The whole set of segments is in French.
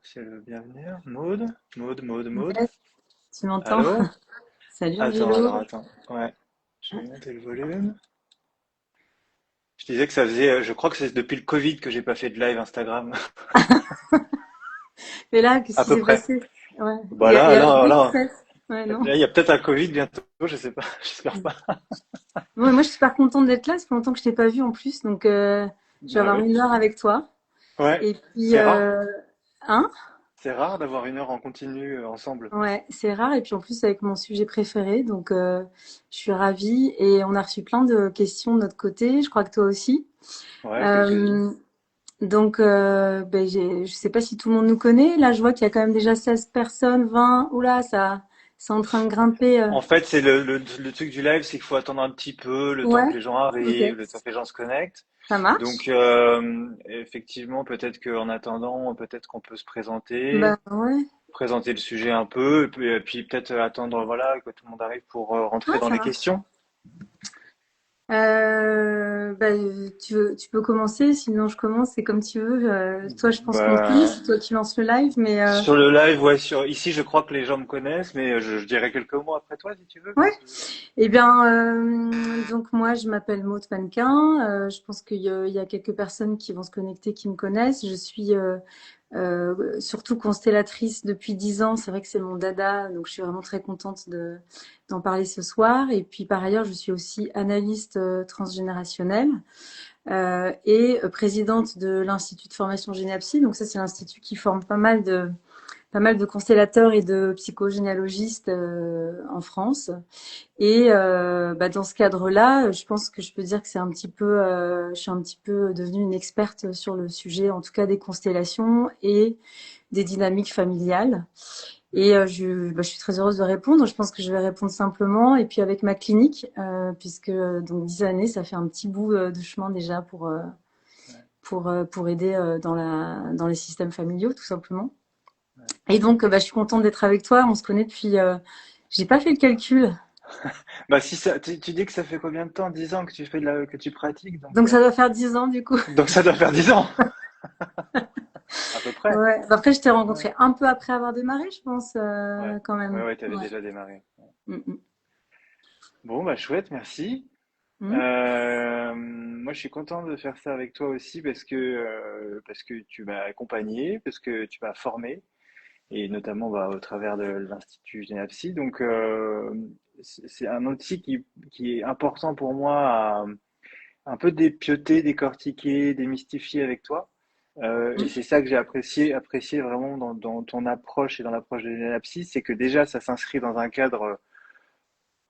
si elle veut bien venir. Maud, Maud. Yes, tu m'entends? Allô? Salut Attends, Angelo. alors attends. Ouais, je vais monter le volume. Je disais que ça faisait, je crois que c'est depuis le Covid que j'ai pas fait de live Instagram. Et là, qu'est-ce À qui peu s'est près. passé? Ouais, il Bah y a, il là, y a là, beaucoup de là, stress. Ouais, non? là, il y a peut-être un Covid bientôt, je sais pas, j'espère pas. Moi, je suis super contente d'être là. Ça fait longtemps que je t'ai pas vu en plus, donc je vais Bah avoir oui. 1 heure avec toi. Ouais, Et puis, c'est rare. hein? C'est rare d'avoir 1 heure en continu ensemble. Ouais, c'est rare. Et puis en plus, avec mon sujet préféré, donc je suis ravie. Et on a reçu plein de questions de notre côté. Je crois que toi aussi. Ouais, quelques-unes. Euh, Donc, je sais pas si tout le monde nous connaît. Là, je vois qu'il y a quand même déjà 16 personnes, 20. Oula, ça, c'est en train de grimper. En fait, c'est le truc du live, c'est qu'il faut attendre un petit peu, le temps Ouais, que les gens ok, arrivent, le temps que les gens se connectent. ça marche. Donc, effectivement, peut-être qu'en attendant, peut-être qu'on peut se présenter, Bah ouais, présenter le sujet un peu, et puis peut-être attendre, voilà, que tout le monde arrive pour rentrer ouais, dans ça les marche. questions. Bah, tu peux commencer, sinon je commence, c'est comme tu veux. Toi, je pense qu'on se connaît, Bah, c'est toi qui lance le live, mais sur le live, ouais, ici, je crois que les gens me connaissent, mais je dirai quelques mots après toi, si tu veux. ouais. Eh bien, donc moi, je m'appelle Maud Mannequin. Je pense qu'il y a quelques personnes qui vont se connecter, qui me connaissent. Je suis surtout constellatrice depuis 10 ans. C'est vrai que c'est mon dada, donc je suis vraiment très contente d'en parler ce soir. Et puis par ailleurs, je suis aussi analyste transgénérationnelle et présidente de l'Institut de formation Généapsie. Donc ça, c'est l'institut qui forme pas mal de constellateurs et de psychogénéalogistes en France. Et dans ce cadre-là, je pense que je peux dire que je suis un petit peu devenue une experte sur le sujet, en tout cas des constellations et des dynamiques familiales. Et je suis très heureuse de répondre. Je pense que je vais répondre simplement. Et puis avec ma clinique, puisque donc 10 années, ça fait un petit bout de chemin déjà pour aider dans les systèmes familiaux, tout simplement. Et donc, je suis contente d'être avec toi. On se connaît depuis. J'ai pas fait le calcul. Bah, si ça, tu dis que ça fait combien de temps? 10 ans que tu fais que tu pratiques, Donc ça doit faire 10 ans du coup. donc ça doit faire 10 ans, à peu près. Ouais. Après, je t'ai Ouais, rencontré un peu après avoir démarré, je pense, ouais, quand ouais, même. ouais, t'avais Ouais. déjà démarré. Mm, mm. Bon, bah, chouette, merci. Mm. Moi, je suis content de faire ça avec toi aussi parce que tu m'as accompagné, parce que tu m'as formé, et notamment bah, au travers de l'Institut Génapsy. Donc, c'est un outil qui est important pour moi à un peu dépioter, décortiquer, démystifier avec toi. Et Mm. c'est ça que j'ai apprécié vraiment dans ton approche et dans l'approche de Génapsy, c'est que déjà, ça s'inscrit dans un cadre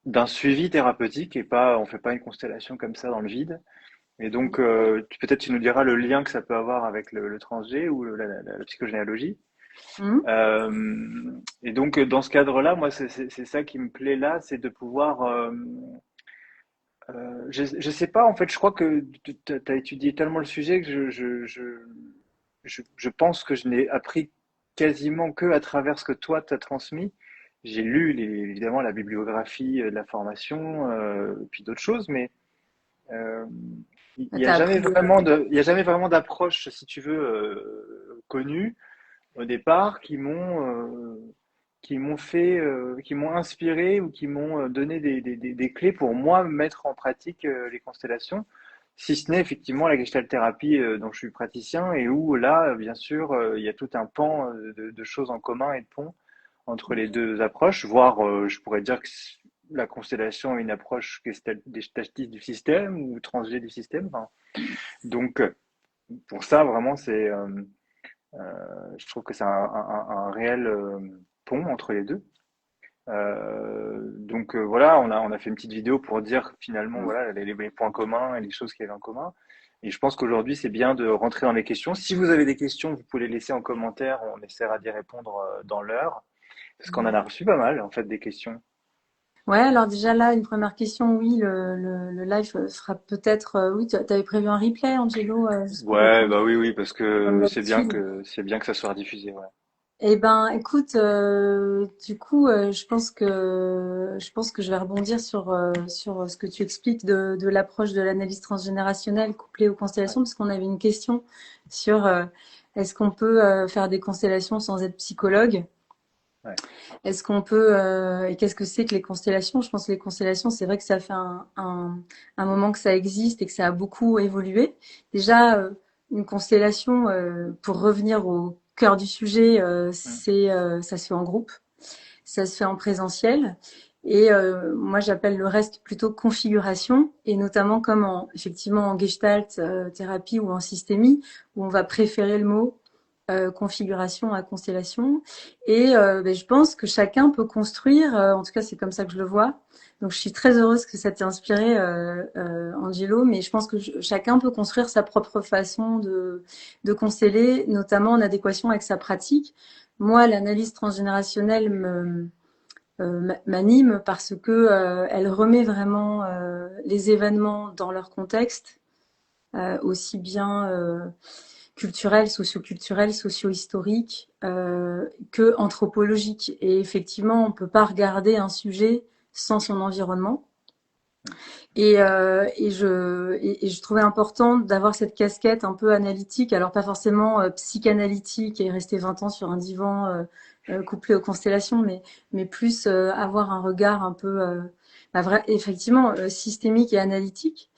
d'un suivi thérapeutique et pas, on fait pas une constellation comme ça dans le vide. Et donc, peut-être tu nous diras le lien que ça peut avoir avec le transgé ou la psychogénéalogie. Mm. Et donc, dans ce cadre-là, moi, c'est ça qui me plaît là, c'est de pouvoir. Je sais pas, en fait, je crois que tu as étudié tellement le sujet que je pense que je n'ai appris quasiment que à travers ce que toi t'as transmis. J'ai lu évidemment la bibliographie de la formation, puis d'autres choses, mais euh, il n'y a T'as jamais appris. il y a jamais vraiment d'approche, si tu veux, connue au départ qui m'ont inspiré ou qui m'ont donné des clés pour moi mettre en pratique les constellations. Si ce n'est effectivement la gestalt thérapie dont je suis praticien et où là, bien sûr, il y a tout un pan de choses en commun et de ponts entre les deux approches, voire je pourrais dire que la constellation est une approche gestaltiste du système ou transgé du système. Enfin, donc, pour ça, vraiment, je trouve que c'est un réel pont entre les deux. Donc voilà, on a fait une petite vidéo pour dire finalement voilà les points communs et les choses qu'il y avait en commun. Et je pense qu'aujourd'hui c'est bien de rentrer dans les questions. Si vous avez des questions, vous pouvez les laisser en commentaire. On essaiera d'y répondre dans l'heure, parce qu'on en a reçu pas mal en fait des questions. Ouais, alors déjà là, une première question, oui, le live sera peut-être, oui, tu avais prévu un replay, Angelo, juste pour Ouais, répondre, bah oui, oui, parce comme que d'habitude. c'est bien que ça soit diffusé. Ouais. Eh ben, écoute, du coup, je pense que je vais rebondir sur ce que tu expliques de l'approche de l'analyse transgénérationnelle couplée aux Ouais. constellations, parce qu'on avait une question sur Est-ce qu'on peut faire des constellations sans être psychologue? Ouais. Est-ce qu'on peut et qu'est-ce que c'est que les constellations? Je pense que les constellations, c'est vrai que ça fait un moment que ça existe et que ça a beaucoup évolué. Déjà, une constellation, pour revenir au cœur du sujet, Mm. ça se fait en groupe, ça se fait en présentiel. Et moi, j'appelle le reste plutôt configuration, et notamment comme effectivement en gestalt thérapie ou en systémie, où on va préférer le mot configuration à constellation. Et ben, je pense que chacun peut construire, en tout cas c'est comme ça que je le vois. Donc je suis très heureuse que ça t'ait inspiré, Angelo, mais je pense que chacun peut construire sa propre façon de consteller, notamment en adéquation avec sa pratique. Moi, l'analyse transgénérationnelle m'anime parce que elle remet vraiment les événements dans leur contexte, aussi bien culturel, socioculturel, socio-historique, que anthropologique. Et effectivement, on peut pas regarder un sujet sans son environnement. Et je trouvais important d'avoir cette casquette un peu analytique, alors pas forcément psychanalytique et rester 20 ans sur un divan couplé aux constellations, mais plus avoir un regard un peu, effectivement, systémique et analytique,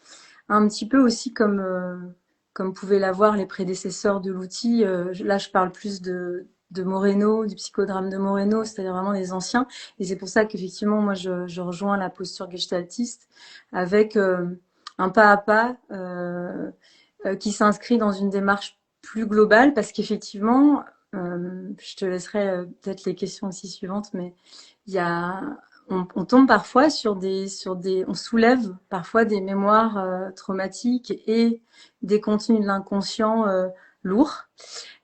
un petit peu aussi comme pouvaient l'avoir les prédécesseurs de l'outil. Là, je parle plus de Moreno, du psychodrame de Moreno, c'est-à-dire vraiment des anciens. Et c'est pour ça qu'effectivement, moi, je rejoins la posture gestaltiste avec un pas à pas qui s'inscrit dans une démarche plus globale, parce qu'effectivement, je te laisserai peut-être les questions aussi suivantes, mais il y a on tombe parfois on soulève parfois des mémoires traumatiques et des contenus de l'inconscient lourds,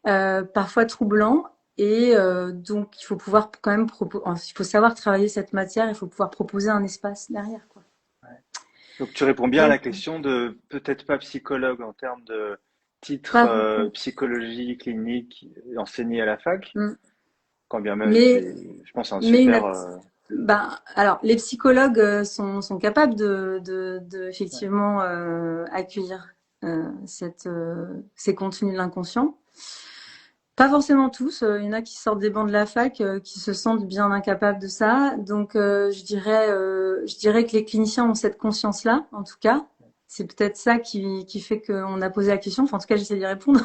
parfois troublants. Et donc, il faut pouvoir quand même il faut savoir travailler cette matière, il faut pouvoir proposer un espace derrière, quoi. Donc tu réponds bien à la Donc, question de peut-être pas psychologue en termes de titre pas, psychologie clinique enseigné à la fac, mm, quand bien même mais, c'est, je pense, un mais super. ben, alors, les psychologues sont capables de Ouais. effectivement accueillir ces contenus de l'inconscient. Pas forcément tous. Il y en a qui sortent des bancs de la fac, qui se sentent bien incapables de ça. Donc, je dirais que les cliniciens ont cette conscience-là, en tout cas. C'est peut-être ça qui fait qu'on a posé la question. Enfin, en tout cas, j'essaie d'y répondre.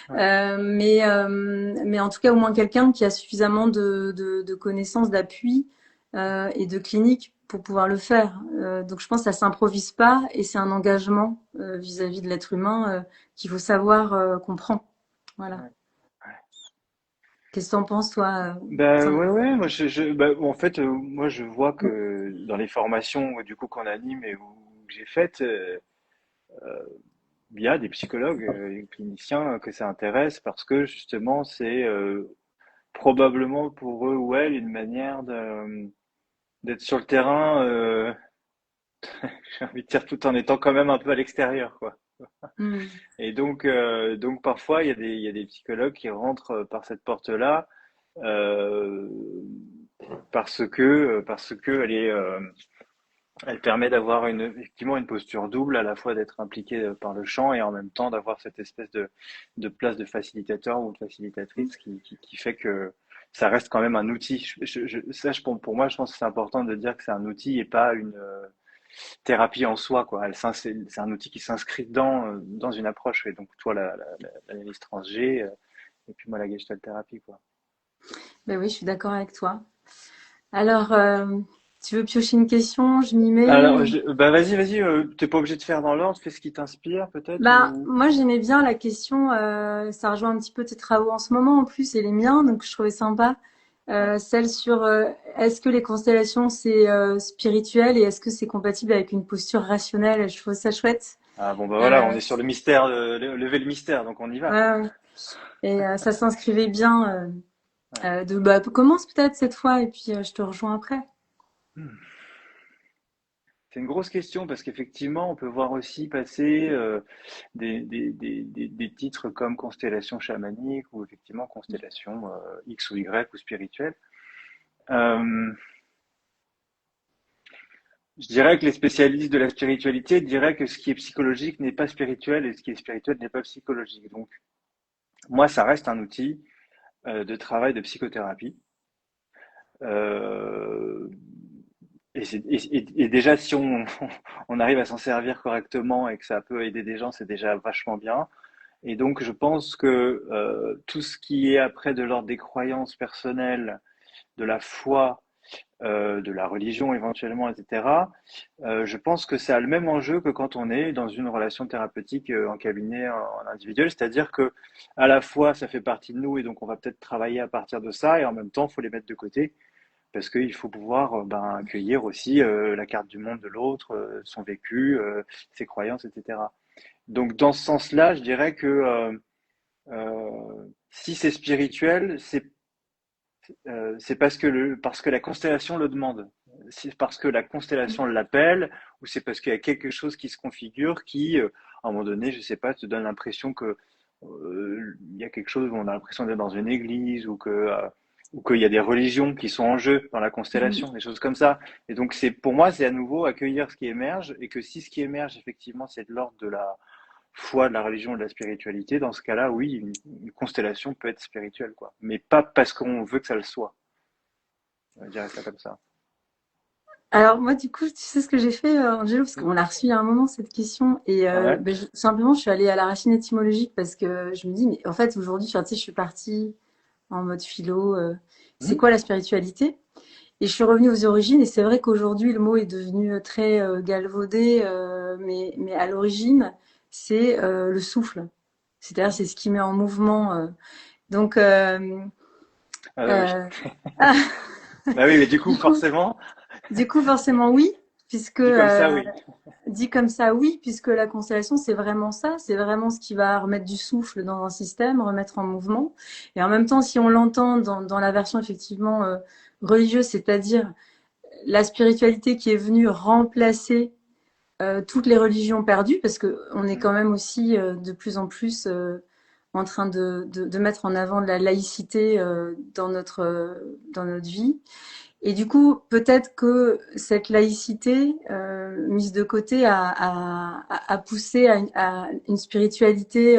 Ouais. Mais en tout cas, au moins quelqu'un qui a suffisamment de connaissances, d'appui et de clinique pour pouvoir le faire. Donc, je pense que ça s'improvise pas, et c'est un engagement vis-à-vis de l'être humain qu'il faut savoir qu'on prend. Voilà. Ouais. Qu'est-ce que t'en penses, toi? Bah ouais, ouais, moi bah, en fait moi je vois que dans les formations du coup qu'on anime et où que j'ai faites, il y a des psychologues, des cliniciens que ça intéresse parce que justement c'est probablement pour eux ou elles une manière d'être sur le terrain, j'ai envie de dire, tout en étant quand même un peu à l'extérieur, quoi. Mm. Et donc parfois il y a des psychologues qui rentrent par cette porte-là euh, parce que elle permet d'avoir effectivement une posture double, à la fois d'être impliqué par le chant et en même temps d'avoir cette espèce de place de facilitateur ou de facilitatrice qui fait que ça reste quand même un outil. Pour moi, je pense que c'est important de dire que c'est un outil et pas une thérapie en soi, quoi. C'est un outil qui s'inscrit dans une approche. Et donc, toi, l'analyse transg, et puis moi, la gestalt thérapie, quoi. Ben oui, je suis d'accord avec toi. Alors, tu veux piocher une question? Je m'y mets. Alors, bah vas-y, t'es pas obligé de faire dans l'ordre, fais ce qui t'inspire peut-être Bah, ou. moi, j'aimais bien la question. Ça rejoint un petit peu tes travaux en ce moment, en plus, et les miens, donc je trouvais sympa. Ouais. Celle sur est-ce que les constellations c'est spirituel et est-ce que c'est compatible avec une posture rationnelle? Je trouve ça chouette. Ah bon bah voilà, on Euh, est sur le mystère, lever le mystère, donc on y va. ouais, ouais. Et ça s'inscrivait bien. Ouais. Bah, commence peut-être cette fois et puis je te rejoins après. Hmm. C'est une grosse question parce qu'effectivement, on peut voir aussi passer des titres comme constellation chamanique ou effectivement constellation X ou Y ou spirituelle. Euh, je dirais que les spécialistes de la spiritualité diraient que ce qui est psychologique n'est pas spirituel et ce qui est spirituel n'est pas psychologique. Donc, moi, ça reste un outil de travail de psychothérapie. Euh, et déjà, si on arrive à s'en servir correctement et que ça peut aider des gens, c'est déjà vachement bien. Et donc, je pense que tout ce qui est après de l'ordre des croyances personnelles, de la foi, de la religion éventuellement, etc., je pense que ça a le même enjeu que quand on est dans une relation thérapeutique en cabinet, en individuel, c'est-à-dire que à la fois ça fait partie de nous et donc on va peut-être travailler à partir de ça et en même temps il faut les mettre de côté parce qu'il faut pouvoir ben, accueillir aussi la carte du monde de l'autre, son vécu, ses croyances, etc. Donc dans ce sens-là, je dirais que si c'est spirituel, c'est parce que la constellation le demande. C'est parce que la constellation l'appelle, ou c'est parce qu'il y a quelque chose qui se configure qui, à un moment donné, je sais pas, te donne l'impression que il y a quelque chose où on a l'impression d'être dans une église ou qu'il y a des religions qui sont en jeu dans la constellation, des choses comme ça. Et donc c'est pour moi, c'est à nouveau accueillir ce qui émerge et que si ce qui émerge effectivement c'est de l'ordre de la foi, de la religion, de la spiritualité, dans ce cas-là, oui, une constellation peut être spirituelle, quoi. Mais pas parce qu'on veut que ça le soit. Je dirais ça comme ça. Alors moi du coup, tu sais ce que j'ai fait, Angelo, parce qu'on l'a reçu il y a un moment cette question et Ouais. simplement je suis allée à la racine étymologique parce que je me dis mais en fait aujourd'hui, enfin, tu sais, je suis partie en mode philo, c'est Hmm. quoi la spiritualité? Et je suis revenue aux origines et c'est vrai qu'aujourd'hui le mot est devenu très galvaudé, mais à l'origine c'est le souffle. C'est-à-dire c'est ce qui met en mouvement. Donc Ah oui. euh, Bah oui, mais du coup, du coup, forcément, du coup forcément oui, puisque dit comme ça, oui. dit comme ça, oui, puisque la constellation, c'est vraiment ça, c'est vraiment ce qui va remettre du souffle dans un système, remettre en mouvement. Et en même temps, si on l'entend dans la version effectivement religieuse, c'est-à-dire la spiritualité qui est venue remplacer toutes les religions perdues, parce que on est Hmm. quand même aussi de plus en plus en train de mettre en avant de la laïcité dans notre vie. Et du coup, peut-être que cette laïcité mise de côté a poussé à une spiritualité,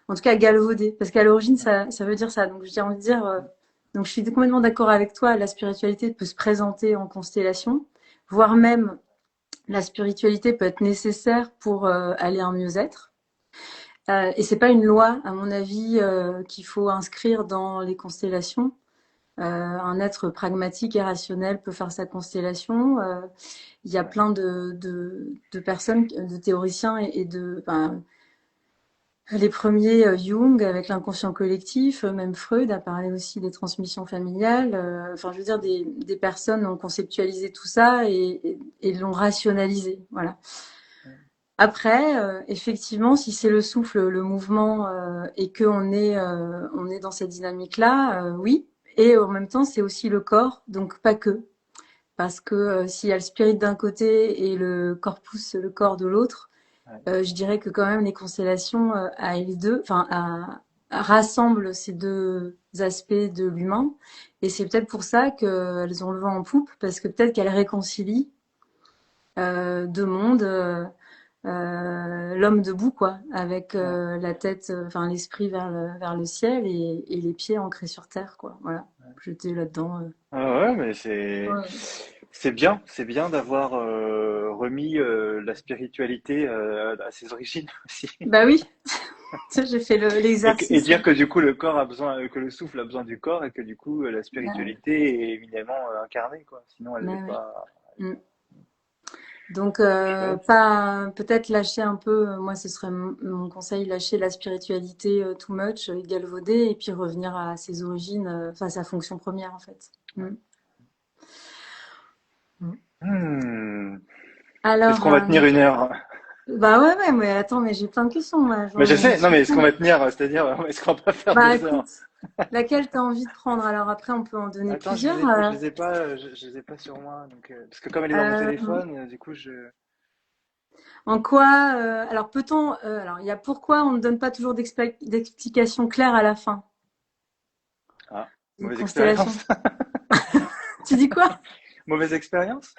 en tout cas galvaudée, parce qu'à l'origine, ça veut dire ça. Donc, j'ai envie de dire, donc je suis complètement d'accord avec toi, la spiritualité peut se présenter en constellation, voire même la spiritualité peut être nécessaire pour aller à un mieux-être. Et c'est pas une loi, à mon avis, qu'il faut inscrire dans les constellations. Un être pragmatique et rationnel peut faire sa constellation. Il y a Ouais. plein de personnes, de théoriciens et de, enfin, les premiers, Jung avec l'inconscient collectif, même Freud a parlé aussi des transmissions familiales. Enfin, je veux dire, des personnes ont conceptualisé tout ça et l'ont rationalisé. Voilà. Après, effectivement, si c'est le souffle, le mouvement, et on est dans cette dynamique-là, oui. Et en même temps, c'est aussi le corps, donc pas que. Parce que s'il y a le spirit d'un côté et le corpus, le corps de l'autre, Ouais. je dirais que quand même les constellations les deux, enfin, rassemblent ces deux aspects de l'humain. Et c'est peut-être pour ça qu'elles ont le vent en poupe, parce que peut-être qu'elles réconcilient deux mondes. L'homme debout, quoi, avec Ouais. la tête, enfin l'esprit vers le ciel et les pieds ancrés sur terre, quoi. Voilà, j'étais là-dedans. Ah ouais, mais Ouais. c'est bien d'avoir remis la spiritualité à ses origines aussi. Bah oui, j'ai fait Et l'exercice. dire que du coup le corps a besoin, que le souffle a besoin du corps et que du coup la Ouais, spiritualité est éminemment incarnée, quoi. Sinon elle ouais, n'est ouais. pas Mm. Donc, chouette. pas peut-être lâcher un peu, moi ce serait mon conseil, lâcher la spiritualité too much, galvauder, et puis revenir à ses origines, enfin sa fonction première en fait. Mm. Mm. Hmm. Est-ce Alors, qu'on va tenir une heure? bah ouais, ouais, mais attends, mais j'ai plein de questions, moi, Mais je sais, non j'ai mais est-ce qu'on plein. va tenir, c'est-à-dire est-ce qu'on va pas faire Bah deux heures? écoute, laquelle t'as envie de prendre? Alors après, on peut en donner Attends, plusieurs. je les ai pas, je les ai pas sur moi, donc parce que comme elle est dans mon Euh, téléphone, du coup je. en quoi, alors peut-on, alors il y a pourquoi on ne donne pas toujours d'explication claire à la fin Ah, d'une mauvaise constellation. expérience. Tu dis quoi? Mauvaise expérience?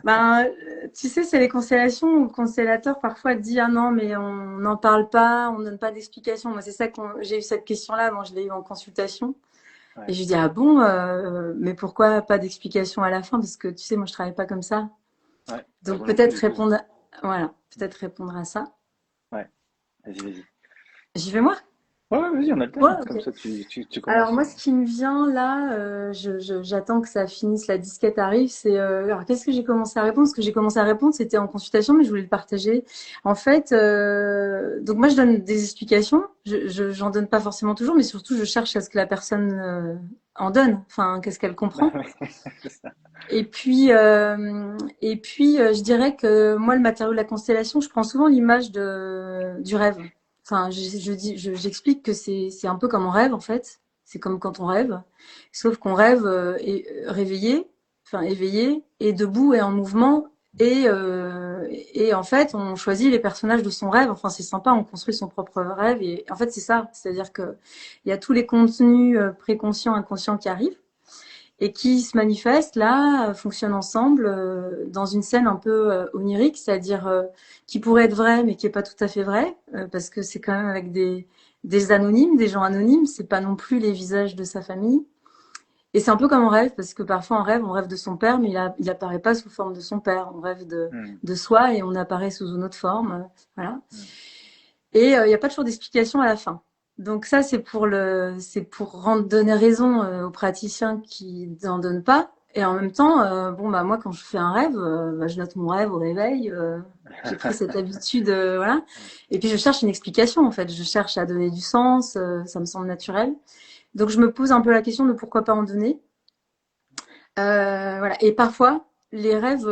Ben, tu sais, c'est les constellations où le constellateur parfois dit ah non, mais on n'en parle pas, on donne pas d'explication. Moi, c'est ça que j'ai eu cette question-là, moi je l'ai eu en consultation. Et Ouais, je lui dis ah bon, mais pourquoi pas d'explication à la fin? Parce que tu sais, moi je travaille pas comme ça. ouais. Bah, Donc moi non plus peut-être du coup. voilà, peut-être répondre à ça. Ouais, vas-y, vas-y. J'y vais moi? Ouais, ouais, vas-y, on a le Ouais, temps. Comme ok. ça, tu Alors commences. moi, ce qui me vient là, j'attends que ça finisse, la disquette arrive. C'est alors qu'est-ce que j'ai commencé à répondre? Ce que j'ai commencé à répondre, c'était en consultation, mais je voulais le partager. En fait, donc moi, je donne des explications. J'en donne pas forcément toujours, mais surtout, je cherche à ce que la personne en donne. Enfin, qu'est-ce qu'elle Bah comprend? ouais, c'est ça. Je dirais que moi, le matériau de la constellation, je prends souvent l'image du rêve. Enfin, j'explique que c'est un peu comme on rêve en fait. C'est comme quand on rêve, sauf qu'on rêve réveillé, enfin éveillé, et debout et en mouvement. Et en fait, on choisit les personnages de son rêve. Enfin, c'est sympa, on construit son propre rêve. Et en fait, c'est ça. C'est-à-dire que il y a tous les contenus préconscients, inconscients qui arrivent et qui se manifestent là, fonctionnent ensemble dans une scène un peu onirique, c'est-à-dire qui pourrait être vraie mais qui est pas tout à fait vraie, parce que c'est quand même avec des anonymes, des gens anonymes, c'est pas non plus les visages de sa famille. Et c'est un peu comme on rêve, parce que parfois on rêve de son père, mais il apparaît pas sous forme de son père. On rêve Hmm, de soi et on apparaît sous une autre forme. Voilà. hmm. Et il n'y a pas toujours d'explication à la fin. Donc ça, c'est pour donner raison aux praticiens qui n'en donnent pas. Et en même temps, bon bah moi quand je fais un rêve, bah, je note mon rêve au réveil. J'ai pris cette habitude, voilà. Et puis je cherche une explication en fait. Je cherche à donner du sens. Ça me semble naturel. Donc je me pose un peu la question de pourquoi pas en donner. Voilà. Et parfois, les rêves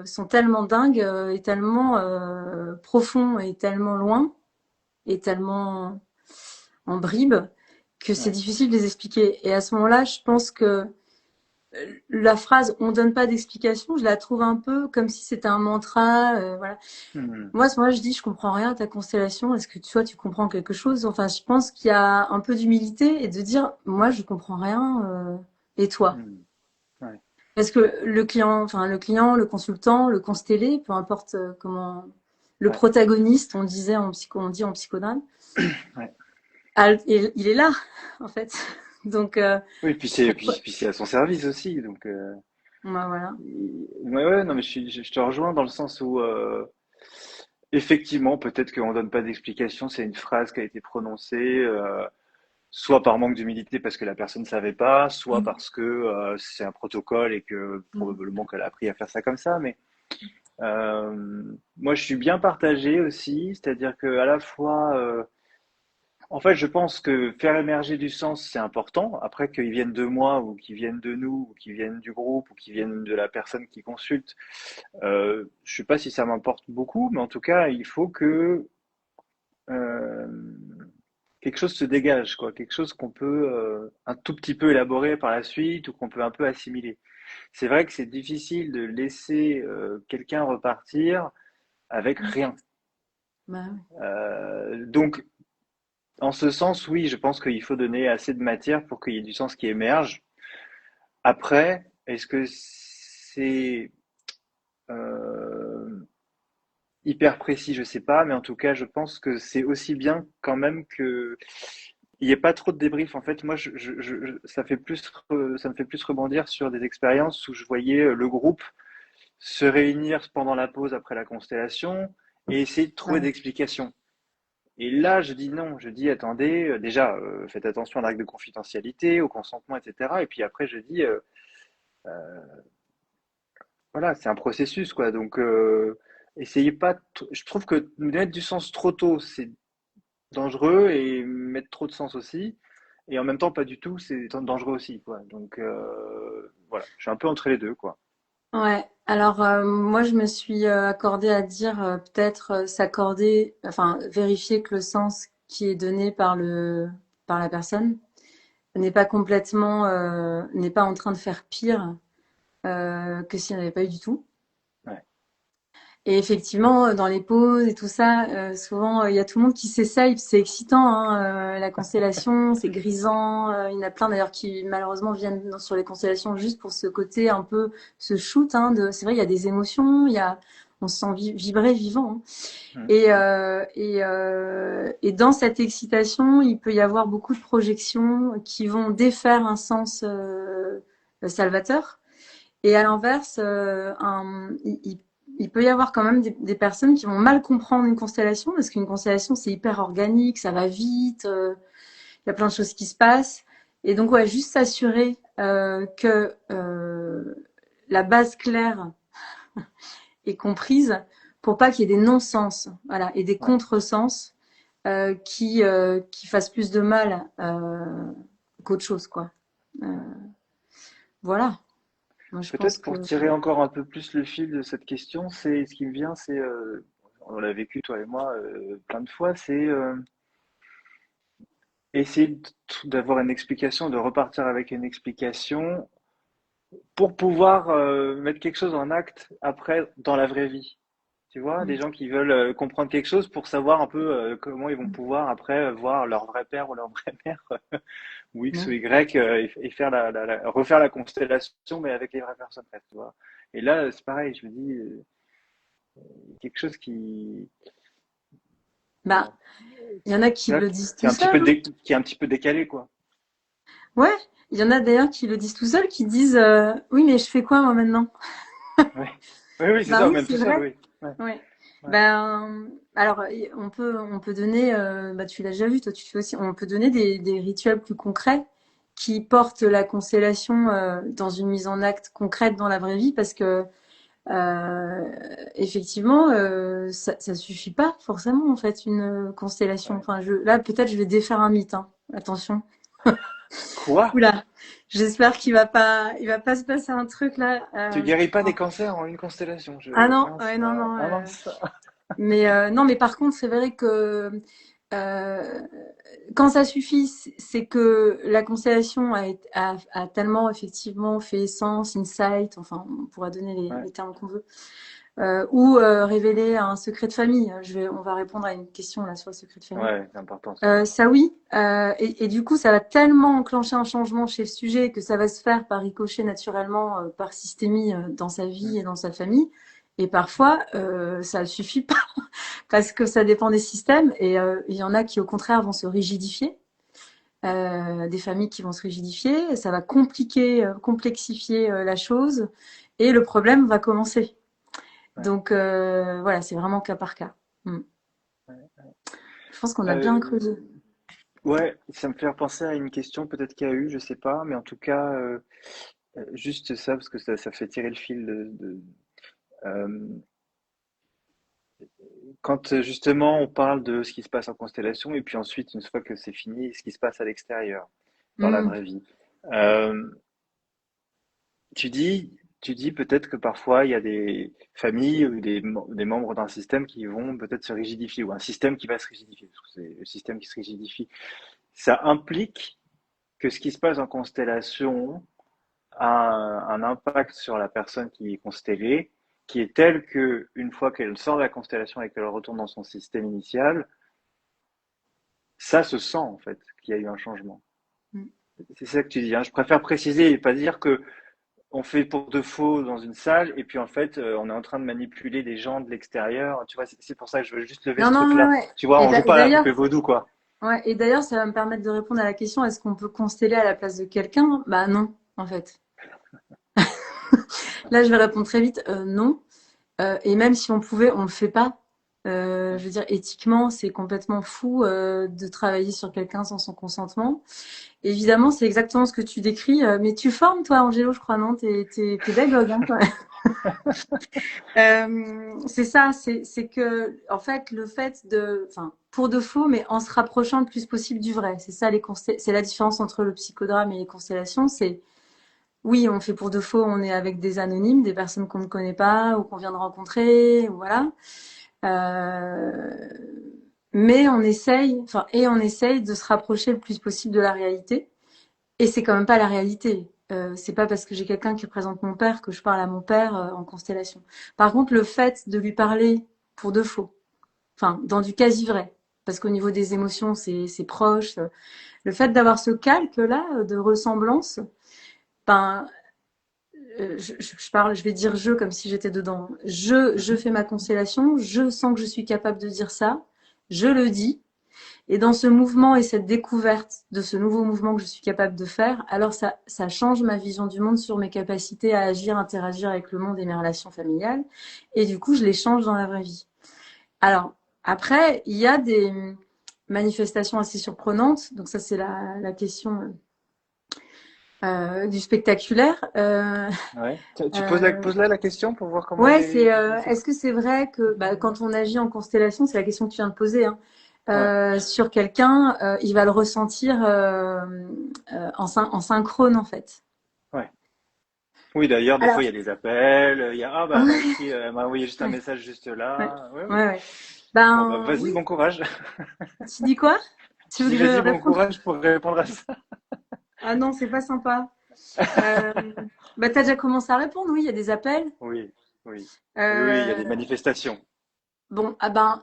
sont tellement dingues et tellement profonds et tellement loin et tellement en bribes que c'est Ouais. difficile de les expliquer. Et à ce moment-là, je pense que la phrase "on donne pas d'explication", je la trouve un peu comme si c'était un mantra. Voilà. Hmm, Moi, à ce moment-là, je dis "je comprends rien à ta constellation. Est-ce que toi, tu comprends quelque chose?" Enfin, je pense qu'il y a un peu d'humilité et de dire "moi, je comprends rien. Et toi?" hmm. Ouais, Parce que le consultant, le constellé, peu importe comment, le ouais, protagoniste, on dit en psychodrame, ouais. il est là, en fait. Donc, Oui, puis c'est à son service aussi, donc bah, voilà. ouais, ouais, non, mais je te rejoins dans le sens où effectivement, peut-être qu'on donne pas d'explication, c'est une phrase qui a été prononcée, soit par manque d'humilité parce que la personne ne savait pas, soit Mm. parce que c'est un protocole et que Mm. probablement qu'elle a appris à faire ça comme ça. Mais moi, je suis bien partagé aussi, c'est-à-dire que à la fois en fait, je pense que faire émerger du sens, c'est important. Après, qu'ils viennent de moi ou qu'ils viennent de nous ou qu'ils viennent du groupe ou qu'ils viennent de la personne qui consulte, je sais pas si ça m'importe beaucoup, mais en tout cas, il faut que euh, quelque chose se dégage, quoi, quelque chose qu'on peut un tout petit peu élaborer par la suite ou qu'on peut un peu assimiler. C'est vrai que c'est difficile de laisser quelqu'un repartir avec rien. Bah, ouais. Donc, en ce sens, oui, je pense qu'il faut donner assez de matière pour qu'il y ait du sens qui émerge. Après, est-ce que c'est euh, hyper précis? Je sais pas, mais en tout cas, je pense que c'est aussi bien quand même que il n'y ait pas trop de débrief. En fait, moi, ça fait ça me fait plus rebondir sur des expériences où je voyais le groupe se réunir pendant la pause après la constellation et essayer de trouver des Ouais. explications. Et là, je dis non, je dis attendez, déjà, faites attention à la règle de confidentialité, au consentement, etc. Et puis après, je dis, voilà, c'est un processus, quoi. Donc, essayez pas. Je trouve que mettre du sens trop tôt, c'est dangereux, et mettre trop de sens aussi. Et en même temps, pas du tout, c'est dangereux aussi, quoi. Donc, voilà, je suis un peu entre les deux, quoi. Ouais. Alors, moi, je me suis accordée à dire peut-être s'accorder, enfin, vérifier que le sens qui est donné par la personne n'est pas en train de faire pire que s'il n'y en avait pas eu du tout. Ouais. Et effectivement, dans les pauses et tout ça, souvent il y a tout le monde qui s'essaye. C'est excitant, hein, la constellation, c'est grisant. Il y en a plein d'ailleurs qui malheureusement viennent sur les constellations juste pour ce côté un peu, ce shoot. Hein, c'est vrai, il y a des émotions, on se sent vibrer, vivant. Hein. Mm. Et dans cette excitation, il peut y avoir beaucoup de projections qui vont défaire un sens salvateur. Et à l'inverse, il peut y avoir quand même des personnes qui vont mal comprendre une constellation, parce qu'une constellation, c'est hyper organique, ça va vite, il y a plein de choses qui se passent. Et donc, ouais, juste s'assurer que la base claire est comprise pour pas qu'il y ait des non-sens, voilà, et des Ouais. contresens qui fassent plus de mal qu'autre chose, quoi. Euh, voilà. Moi, je pense Peut-être que pour tirer encore un peu plus le fil de cette question, c'est ce qui me vient, c'est on l'a vécu toi et moi plein de fois, c'est essayer d'avoir une explication, de repartir avec une explication pour pouvoir mettre quelque chose en acte après dans la vraie vie. Tu vois, des gens qui veulent comprendre quelque chose pour savoir un peu comment ils vont pouvoir après voir leur vrai père ou leur vraie mère ou X ou ouais. Y et faire refaire la constellation mais avec les vraies personnes, en fait, tu vois. Et là, c'est pareil, je me dis quelque chose qui, Bah, bon, il y en a qui là, le disent qui est tout un petit seul. peu qui est un petit peu décalé, quoi. Ouais, il y en a d'ailleurs qui le disent tout seul, qui disent oui, mais je fais quoi moi maintenant? Oui, oui, oui, c'est Bah ça, oui, même c'est tout seul, vrai. oui. Ouais, Ouais. ouais. Ben alors on peut donner bah tu l'as déjà vu toi tu fais aussi on peut donner des rituels plus concrets qui portent la constellation dans une mise en acte concrète dans la vraie vie parce que euh, effectivement ça suffit pas forcément en fait une constellation. Ouais. Enfin là peut-être je vais défaire un mythe hein. Attention. Quoi? Oula, j'espère qu'il va pas se passer un truc là. Tu guéris pas des cancers en une constellation, Ah non, mince, ouais, non, non. ah mince. Mais non, mais par contre, c'est vrai que euh, quand ça suffit, c'est que la constellation a tellement effectivement fait sens, insight, enfin, on pourra donner Ouais, les termes qu'on veut, ou révéler un secret de famille. On va répondre à une question là sur le secret de famille. ouais, c'est important ça. Ça oui, et du coup, ça va tellement enclencher un changement chez le sujet que ça va se faire par ricochet naturellement, par systémie dans sa Mm. vie et dans sa famille. Et parfois, ça ne suffit pas parce que ça dépend des systèmes et il y en a qui au contraire vont se rigidifier, des familles qui vont se rigidifier, ça va compliquer, complexifier la chose et le problème va commencer. Ouais. Donc voilà, c'est vraiment cas par cas. Mm. Je pense qu'on a bien Euh, creusé. ouais, ça me fait penser à une question peut-être qu'il y a eu, je sais pas, mais en tout cas, juste ça, parce que ça fait tirer le fil euh, quand justement on parle de ce qui se passe en constellation, et puis ensuite, une fois que c'est fini, ce qui se passe à l'extérieur, dans la Mm. vraie vie. Euh, tu dis peut-être que parfois il y a des familles ou des membres d'un système qui vont peut-être se rigidifier, ou un système qui va se rigidifier, parce que c'est le système qui se rigidifie. Ça implique que ce qui se passe en constellation a un impact sur la personne qui est constellée, qui est tel que une fois qu'elle sort de la constellation et qu'elle retourne dans son système initial, ça se sent en fait qu'il y a eu un changement. Mm. C'est ça que tu dis, hein. Je préfère préciser et pas dire que on fait pour de faux dans une salle et puis en fait on est en train de manipuler des gens de l'extérieur. Tu vois, c'est pour ça que je veux juste lever Non, ce non, ouais, truc-là. ouais. Tu vois, Et on joue pas à la d'ailleurs, poupée vaudou quoi. ça va me permettre de répondre à la question, est-ce qu'on peut consteller à la place de quelqu'un? Bah non, en fait. Là, je vais répondre très vite, non. Et même si on pouvait, on le fait pas. Je veux dire, éthiquement, c'est complètement fou de travailler sur quelqu'un sans son consentement. Évidemment, c'est exactement ce que tu décris. Mais tu formes, toi, Angelo, je crois, non? T'es pédagogue, hein, toi. C'est ça, c'est que, en fait, le fait enfin, pour de faux, mais en se rapprochant le plus possible du vrai. C'est ça, c'est la différence entre le psychodrame et les constellations. C'est, oui, on fait pour de faux, on est avec des anonymes, des personnes qu'on ne connaît pas ou qu'on vient de rencontrer, ou voilà. Euh, mais on essaye de se rapprocher le plus possible de la réalité. Et c'est quand même pas la réalité. c'est pas parce que j'ai quelqu'un qui représente mon père que je parle à mon père en constellation. Par contre, le fait de lui parler pour de faux, enfin, dans du quasi vrai, parce qu'au niveau des émotions, c'est proche. Le fait d'avoir ce calque-là de ressemblance, ben, je vais dire je comme si j'étais dedans. Je Mhm. fais ma constellation, je sens que je suis capable de dire ça, je le dis, et dans ce mouvement et cette découverte de ce nouveau mouvement que je suis capable de faire, alors ça change ma vision du monde sur mes capacités à agir, interagir avec le monde et mes relations familiales, et du coup, je les change dans la vraie vie. Alors, après, il y a des manifestations assez surprenantes, donc ça c'est la question du spectaculaire. Ouais. Tu Euh, poses là la question pour voir comment Ouais, j'ai. c'est est-ce que c'est vrai que bah, quand on agit en constellation, c'est la question que tu viens de poser, hein, Ouais. sur quelqu'un, il va le ressentir en synchrone en fait. Ouais. Oui, d'ailleurs, des fois, Alors, il y a des appels. Il y a, ah, bah, moi ouais, aussi, elle m'a envoyé juste un ouais, message juste ouais, là. Oui, oui. ouais. Bon, bah, Ben vas-y, oui, bon courage. tu dis quoi? Tu Je veux dis, que je vas-y, bon réponde? courage pour répondre à ça. Ah non, c'est pas sympa. Euh, Bah t'as déjà commencé à répondre, oui, il y a des appels. Oui, oui. Oui, oui, il y a des Euh, manifestations. Bon, ah ben,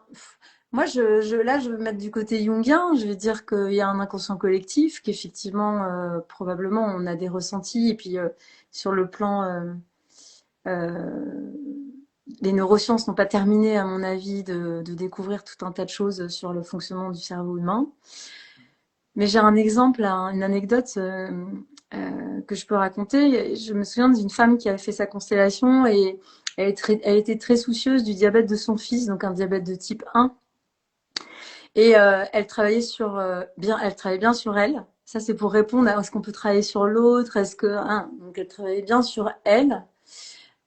moi, là, je vais me mettre du côté jungien. Je vais dire qu'il y a un inconscient collectif, qu'effectivement, probablement, on a des ressentis. Et puis, sur le plan, euh, les neurosciences n'ont pas terminé, à mon avis, de découvrir tout un tas de choses sur le fonctionnement du cerveau humain. Mais j'ai un exemple, une anecdote que je peux raconter. Je me souviens d'une femme qui avait fait sa constellation et elle était très soucieuse du diabète de son fils, donc un diabète de type 1. Et elle travaillait bien sur elle. Ça, c'est pour répondre à est-ce qu'on peut travailler sur l'autre, est-ce que, hein, donc elle travaillait bien sur elle,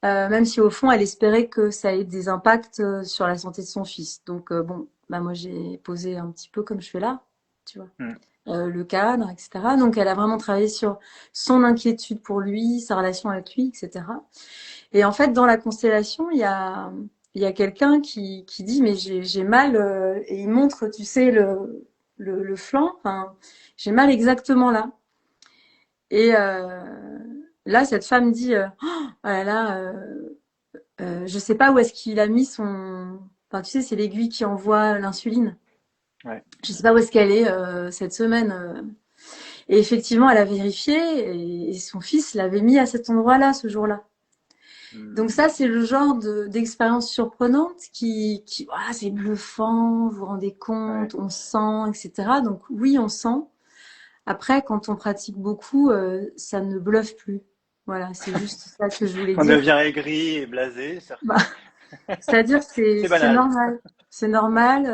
même si au fond, elle espérait que ça ait des impacts sur la santé de son fils. Donc bon, bah moi j'ai posé un petit peu comme je fais là, tu vois, Hmm. le cadre, etc. Donc elle a vraiment travaillé sur son inquiétude pour lui, sa relation avec lui, etc. Et en fait, dans la constellation, il y a quelqu'un qui dit, mais j'ai mal, et il montre, tu sais, le flanc, enfin, j'ai mal exactement là. Et là, cette femme dit, oh là là, je sais pas où est-ce qu'il a mis son... Enfin, tu sais, c'est l'aiguille qui envoie l'insuline. Ouais. Je sais pas où est-ce qu'elle est cette semaine. Et effectivement, elle a vérifié et son fils l'avait mis à cet endroit-là ce jour-là. Donc Hmm. ça, c'est le genre d'expérience surprenante ah, c'est bluffant, vous vous rendez Ouais. compte, on sent, etc. Donc oui, on sent. Après, quand on pratique beaucoup, ça ne bluffe plus. Voilà, c'est juste ça que je voulais On dire. devient aigri et blasé, Bah, certes. c'est-à-dire, C'est c'est banal. normal. C'est normal.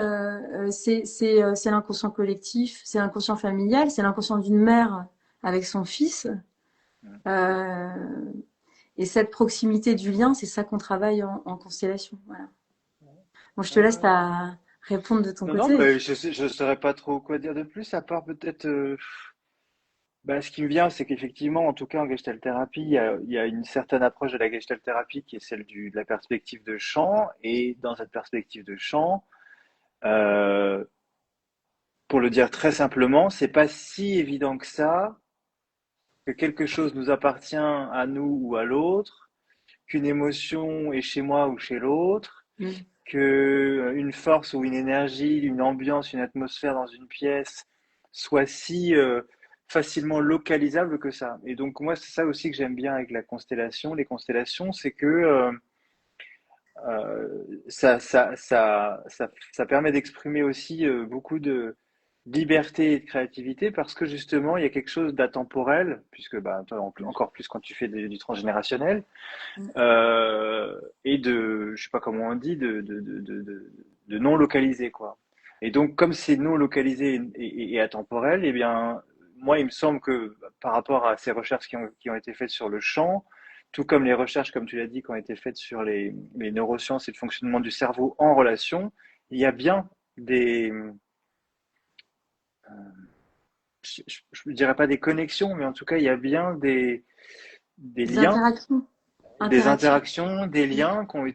C'est l'inconscient collectif, c'est l'inconscient familial, c'est l'inconscient d'une mère avec son fils. Hmm. Euh, et cette proximité du lien, c'est ça qu'on travaille en constellation. Voilà. Bon, je te laisse Euh, à répondre de ton non, non, côté. mais je saurais pas trop quoi dire de plus, à part peut-être. Bah, ce qui me vient, c'est qu'effectivement, en tout cas en gestalt thérapie, il y a une certaine approche de la gestalt thérapie qui est celle de la perspective de champ. Et dans cette perspective de champ, euh, pour le dire très simplement, c'est pas si évident que ça que quelque chose nous appartient à nous ou à l'autre, qu'une émotion est chez moi ou chez l'autre, Mm. que une force ou une énergie, une ambiance, une atmosphère dans une pièce soit si facilement localisable que ça. Et donc moi, c'est ça aussi que j'aime bien avec la constellation, les constellations, c'est que ça permet d'exprimer aussi beaucoup de liberté et de créativité parce que justement, il y a quelque chose d'atemporel, puisque bah, toi, encore plus quand tu fais du transgénérationnel, Mm. et je sais pas comment on dit, de non localisé, quoi. Et donc, comme c'est non localisé et atemporel, eh bien, moi, il me semble que par rapport à ces recherches qui ont été faites sur le champ, tout comme les recherches, comme tu l'as dit, qui ont été faites sur les neurosciences et le fonctionnement du cerveau en relation, il y a bien je ne dirais pas des connexions, mais en tout cas, il y a bien des Des liens, interactions. des Interactions. interactions, des Mm. liens qui ont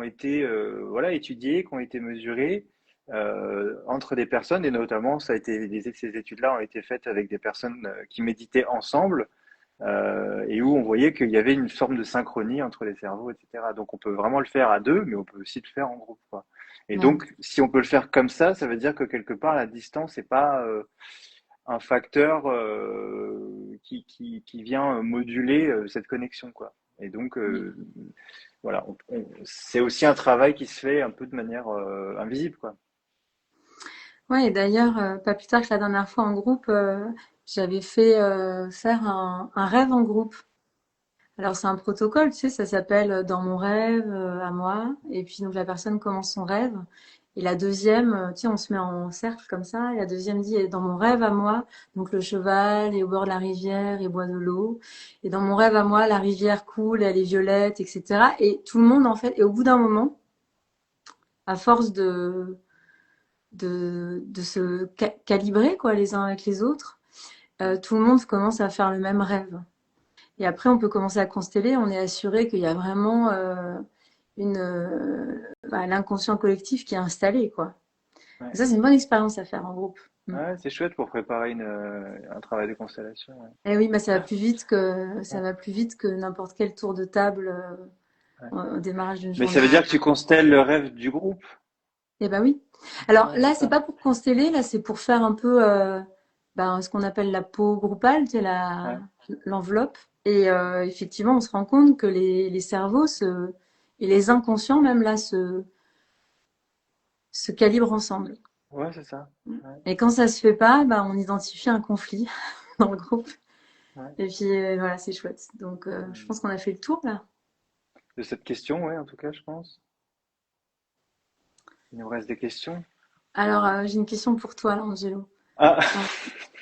été voilà, étudiés, qui ont été mesurés, entre des personnes, et notamment ces études-là ont été faites avec des personnes qui méditaient ensemble, et où on voyait qu'il y avait une forme de synchronie entre les cerveaux, etc. Donc on peut vraiment le faire à deux, mais on peut aussi le faire en groupe, quoi. Et Mm. donc, si on peut le faire comme ça veut dire que quelque part, la distance n'est pas un facteur qui vient moduler cette connexion, quoi. Et donc, voilà, c'est aussi un travail qui se fait un peu de manière invisible, quoi. Ouais, et d'ailleurs, pas plus tard que la dernière fois en groupe, j'avais fait faire un rêve en groupe. Alors c'est un protocole, tu sais, ça s'appelle dans mon rêve à moi. Et puis donc la personne commence son rêve. Et la deuxième, tu sais, on se met en cercle comme ça. Et la deuxième dit, dans mon rêve à moi, donc le cheval est au bord de la rivière et boit de l'eau. Et dans mon rêve à moi, la rivière coule, elle est violette, etc. Et tout le monde en fait. Et au bout d'un moment, à force de se calibrer quoi les uns avec les autres, tout le monde commence à faire le même rêve. Et après, on peut commencer à consteller. On est assuré qu'il y a vraiment l'inconscient collectif qui est installé, quoi. Et Ouais. ça, c'est une bonne expérience à faire en groupe. Mm. Ouais, c'est chouette pour préparer un travail de constellation. Ouais. Et oui, mais ça va plus vite que n'importe quel tour de table Ouais. au démarrage d'une Mais ça journée. veut dire que tu constelles le rêve du groupe. Eh ben oui. Alors Ouais, c'est là, c'est ça. pas pour consteller, là, c'est pour faire un peu ce qu'on appelle la peau groupale, tu sais, Ouais. l'enveloppe. Et effectivement, on se rend compte que les cerveaux et les inconscients même là se calibrent ensemble. Ouais, c'est ça. Ouais. Et quand ça se fait pas, on identifie un conflit dans le groupe. Ouais. Et puis voilà, c'est chouette. Donc je pense qu'on a fait le tour là. De cette question, ouais, en tout cas, je pense. Il nous reste des questions. Alors j'ai une question pour toi, là, Angelo. Ah,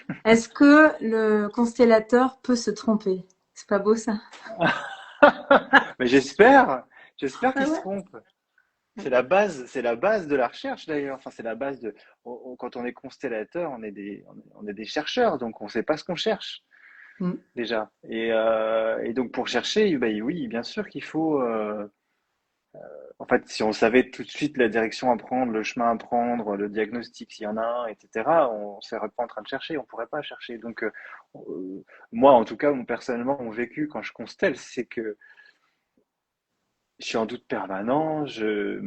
Euh, Est-ce que le constellateur peut se tromper? C'est pas beau ça? mais j'espère Ah qu'il se ouais? trompe. C'est la base de la recherche d'ailleurs. Enfin, c'est la base de. Quand on est constellateur, on est des chercheurs, donc on ne sait pas ce qu'on cherche Mm. déjà. Et donc pour chercher, ben oui, bien sûr qu'il faut. En fait, si on savait tout de suite la direction à prendre, le chemin à prendre, le diagnostic s'il y en a un, etc., on ne serait pas en train de chercher, on pourrait pas chercher. Donc, moi, en tout cas, personnellement, mon vécu quand je constelle, c'est que je suis en doute permanent, je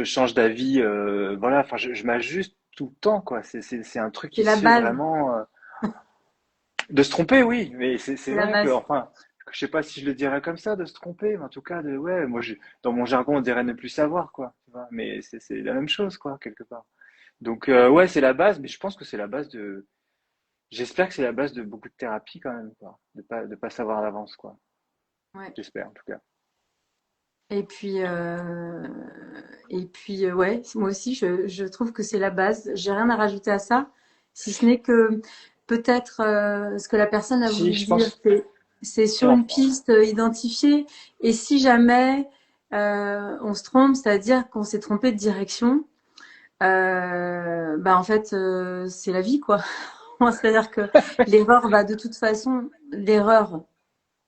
change d'avis, voilà, enfin, je m'ajuste tout le temps, quoi. C'est un truc C'est qui la se fait base. vraiment. De se tromper, oui, mais c'est C'est la vrai que, base. enfin, je sais pas si je le dirais comme ça, de se tromper, mais en tout cas, ouais, moi, dans mon jargon, on dirait ne plus savoir, quoi. Tu vois, mais c'est la même chose, quoi, quelque part. Donc, ouais, c'est la base, mais je pense que c'est la base j'espère que c'est la base de beaucoup de thérapie, quand même, quoi. De pas savoir à l'avance, quoi. Ouais. J'espère, en tout cas. Et puis, ouais, moi aussi, je trouve que c'est la base. J'ai rien à rajouter à ça, si ce n'est que peut-être ce que la personne a Si, voulu je dire, pense, c'est sur non, une piste identifiée. Et si jamais on se trompe, c'est-à-dire qu'on s'est trompé de direction, en fait, c'est la vie, quoi. C'est-à-dire que l'erreur va de toute façon, l'erreur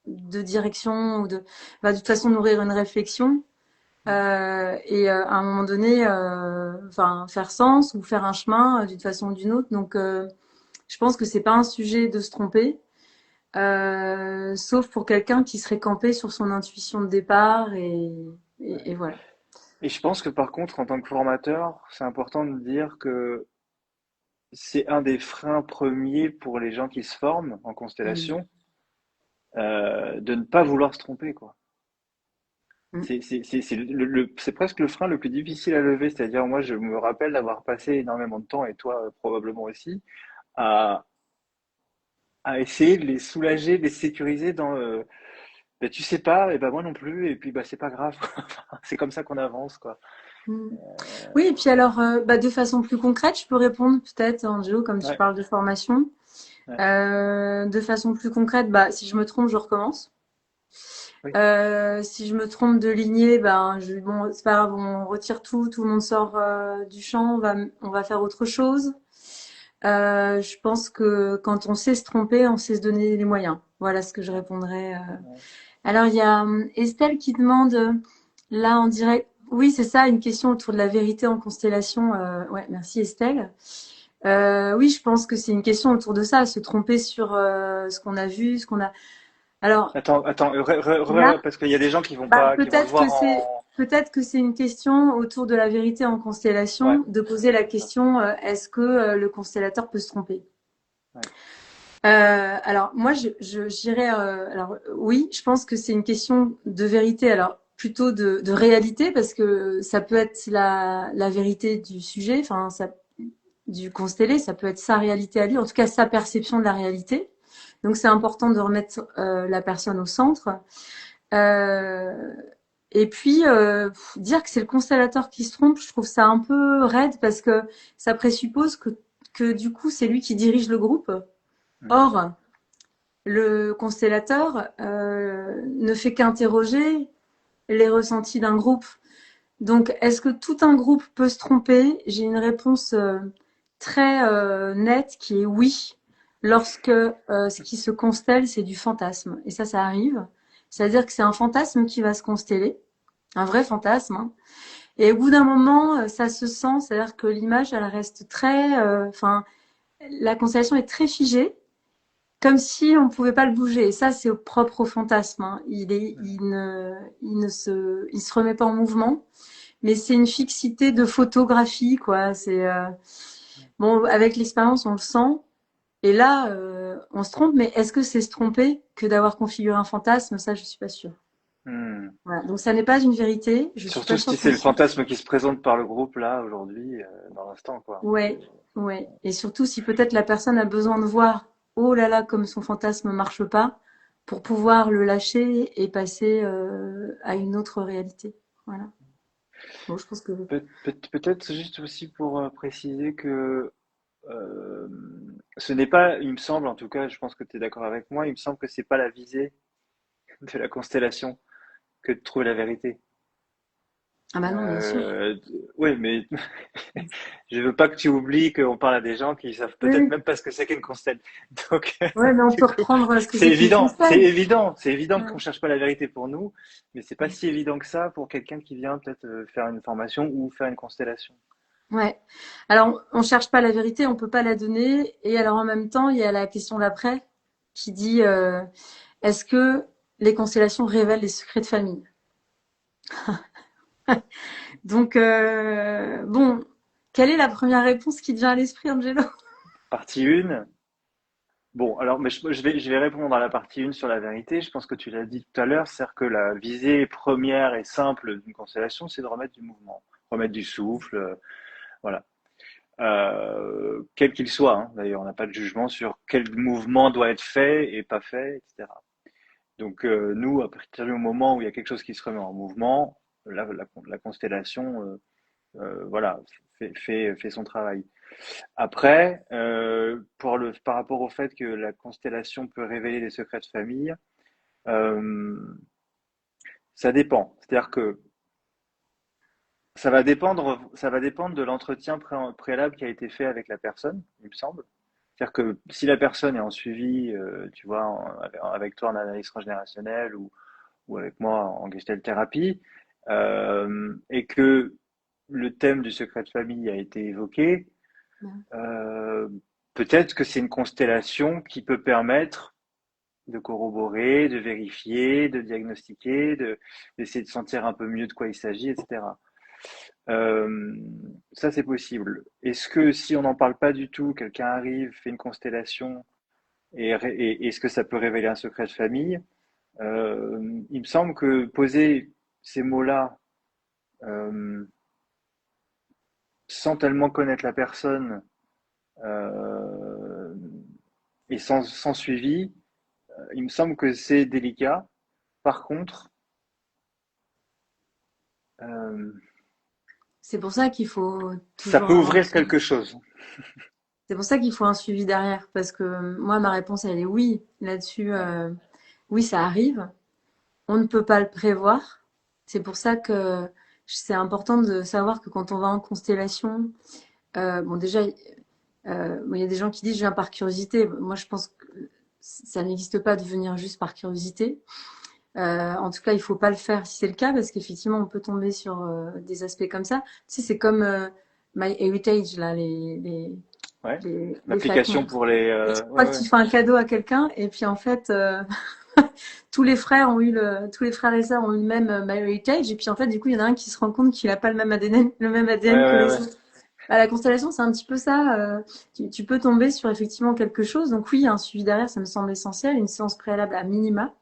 de direction va de toute façon nourrir une réflexion à un moment donné, faire sens ou faire un chemin d'une façon ou d'une autre. Donc, je pense que c'est pas un sujet de se tromper, sauf pour quelqu'un qui serait campé sur son intuition de départ et voilà. et je pense que par contre, en tant que formateur, c'est important de dire que c'est un des freins premiers pour les gens qui se forment en Mm. constellation, de ne pas vouloir se tromper, quoi. Mm. C'est presque le frein le plus difficile à lever. C'est-à-dire, moi, je me rappelle d'avoir passé énormément de temps, et toi probablement aussi, à, à essayer de les soulager, de les sécuriser dans ben, tu sais pas, et ben moi non plus, et puis bah c'est pas grave. C'est comme ça qu'on avance, quoi. Mm. Oui, et puis alors, de façon plus concrète, je peux répondre peut-être, Angelo, comme tu Ouais, parles de formation. ouais, De façon plus concrète, si je me trompe, je recommence. oui, Si je me trompe de lignée, bon, c'est pas grave, on retire tout le monde sort du champ, on va faire autre chose. Je pense que quand on sait se tromper, on sait se donner les moyens. Voilà ce que je ouais, répondrais. ouais. Alors il y a Estelle qui demande là en direct. Oui, c'est ça, une question autour de la vérité en constellation. Ouais, merci Estelle. Oui, je pense que c'est une question autour de ça, se tromper sur ce qu'on a vu, ce qu'on a. Alors Attends, là, parce qu'il y a des gens qui vont bah, pas, qui vont le voir en. peut-être que c'est une question autour de la vérité en Ouais, constellation, de poser la c'est ça. question est-ce que le constellateur peut se tromper? Ouais. Alors moi, je dirais alors oui, je pense que c'est une question de vérité. Alors plutôt de réalité parce que ça peut être la vérité du sujet, enfin ça du constellé, ça peut être sa réalité à lui, en tout cas sa perception de la réalité. Donc c'est important de remettre la personne au centre. Euh, et puis dire que c'est le constellateur qui se trompe, je trouve ça un peu raide parce que ça présuppose que du coup c'est lui qui dirige le groupe. Mm. Or, le constellateur ne fait qu'interroger les ressentis d'un groupe. Donc, est-ce que tout un groupe peut se tromper? J'ai une réponse très nette qui est oui, lorsque ce qui se constelle, c'est du fantasme. Et ça arrive. C'est-à-dire que c'est un fantasme qui va se consteller, un vrai fantasme, hein. Et au bout d'un moment, ça se sent, c'est-à-dire que l'image, elle reste très... Enfin, la constellation est très figée, comme si on ne pouvait pas le bouger. Et ça, c'est propre au fantasme, hein. Il se remet pas en mouvement, mais c'est une fixité de photographie, quoi. C'est bon, avec l'expérience, on le sent. Et là, on se trompe, mais est-ce que c'est se tromper que d'avoir configuré un fantasme? Ça, je suis pas sûre. Hmm. Voilà. Donc, ça n'est pas une vérité. Je suis Surtout pas si sûre c'est qu'on le soit. fantasme qui se présente par le groupe là aujourd'hui, dans l'instant quoi. Ouais, ouais. Et surtout, si peut-être la personne a besoin de voir, oh là là, comme son fantasme marche pas, pour pouvoir le lâcher et passer à une autre réalité. Voilà. Bon, je pense que. Peut-être juste aussi pour préciser que euh, ce n'est pas, il me semble, en tout cas, je pense que tu es d'accord avec moi, il me semble que c'est pas la visée de la constellation que de trouver la vérité. Ah bah non, bien sûr. Euh, oui, mais je veux pas que tu oublies qu'on parle à des gens qui savent Oui, peut-être oui. même pas ce que c'est qu'une constelle. Donc, Ouais, mais on du peut coup, reprendre ce que c'est qu'une constelle. c'est évident qu'on Ouais. cherche pas la vérité pour nous, mais c'est pas si évident que ça pour quelqu'un qui vient peut-être faire une formation ou faire une constellation. Ouais. Alors, on cherche pas la vérité, on peut pas la donner. Et alors, en même temps, il y a la question d'après qui dit est-ce que les constellations révèlent les secrets de famille? Donc, bon, quelle est la première réponse qui te vient à l'esprit, Angelo? Partie 1. Bon, alors, mais je vais répondre à la partie 1 sur la vérité. Je pense que tu l'as dit tout à l'heure, c'est-à-dire que la visée première et simple d'une constellation, c'est de remettre du mouvement, remettre du souffle, voilà. Quel qu'il soit, hein. D'ailleurs, on n'a pas de jugement sur quel mouvement doit être fait et pas fait, etc. Donc, nous, à partir du moment où il y a quelque chose qui se remet en mouvement, la constellation, voilà, fait son travail. Après, par rapport au fait que la constellation peut révéler des secrets de famille, euh, ça dépend. C'est-à-dire que ça va dépendre de l'entretien préalable qui a été fait avec la personne, il me semble. C'est-à-dire que si la personne est en suivi, tu vois, avec toi en analyse transgénérationnelle ou avec moi en gestalt thérapie, et que le thème du secret de famille a été évoqué, euh, peut-être que c'est une constellation qui peut permettre de corroborer, de vérifier, de diagnostiquer, d'essayer de sentir un peu mieux de quoi il s'agit, etc. Euh, Ça, c'est possible. Est-ce que si on n'en parle pas du tout, quelqu'un arrive, fait une constellation, et est-ce que ça peut révéler un secret de famille? Il me semble que poser ces mots-là euh, sans tellement connaître la personne euh, et sans suivi, il me semble que c'est délicat. Par contre, euh, C'est pour ça qu'il faut ça toujours peut avoir un ouvrir suivi. quelque chose. C'est pour ça qu'il faut un suivi derrière, parce que moi, ma réponse, elle est oui. Là-dessus, Ouais. oui, ça arrive. On ne peut pas le prévoir. C'est pour ça que c'est important de savoir que quand on va en constellation, bon, déjà, bon, il y a des gens qui disent je viens par curiosité. Moi, je pense que ça n'existe pas de venir juste par curiosité. En tout cas, il faut pas le faire si c'est le cas, parce qu'effectivement, on peut tomber sur des aspects comme ça. Tu sais, c'est comme MyHeritage, là, Ouais. les L'application flacons. pour les. Et tu Ouais, crois que ouais. tu fais un cadeau à quelqu'un, et puis en fait, tous les frères et sœurs ont eu le même MyHeritage, et puis en fait, du coup, il y en a un qui se rend compte qu'il a pas le même Ouais, ADN que ouais, les ouais. autres. À la constellation, c'est un petit peu ça. Tu peux tomber sur effectivement quelque chose. Donc oui, un suivi derrière, ça me semble essentiel. Une séance préalable à minima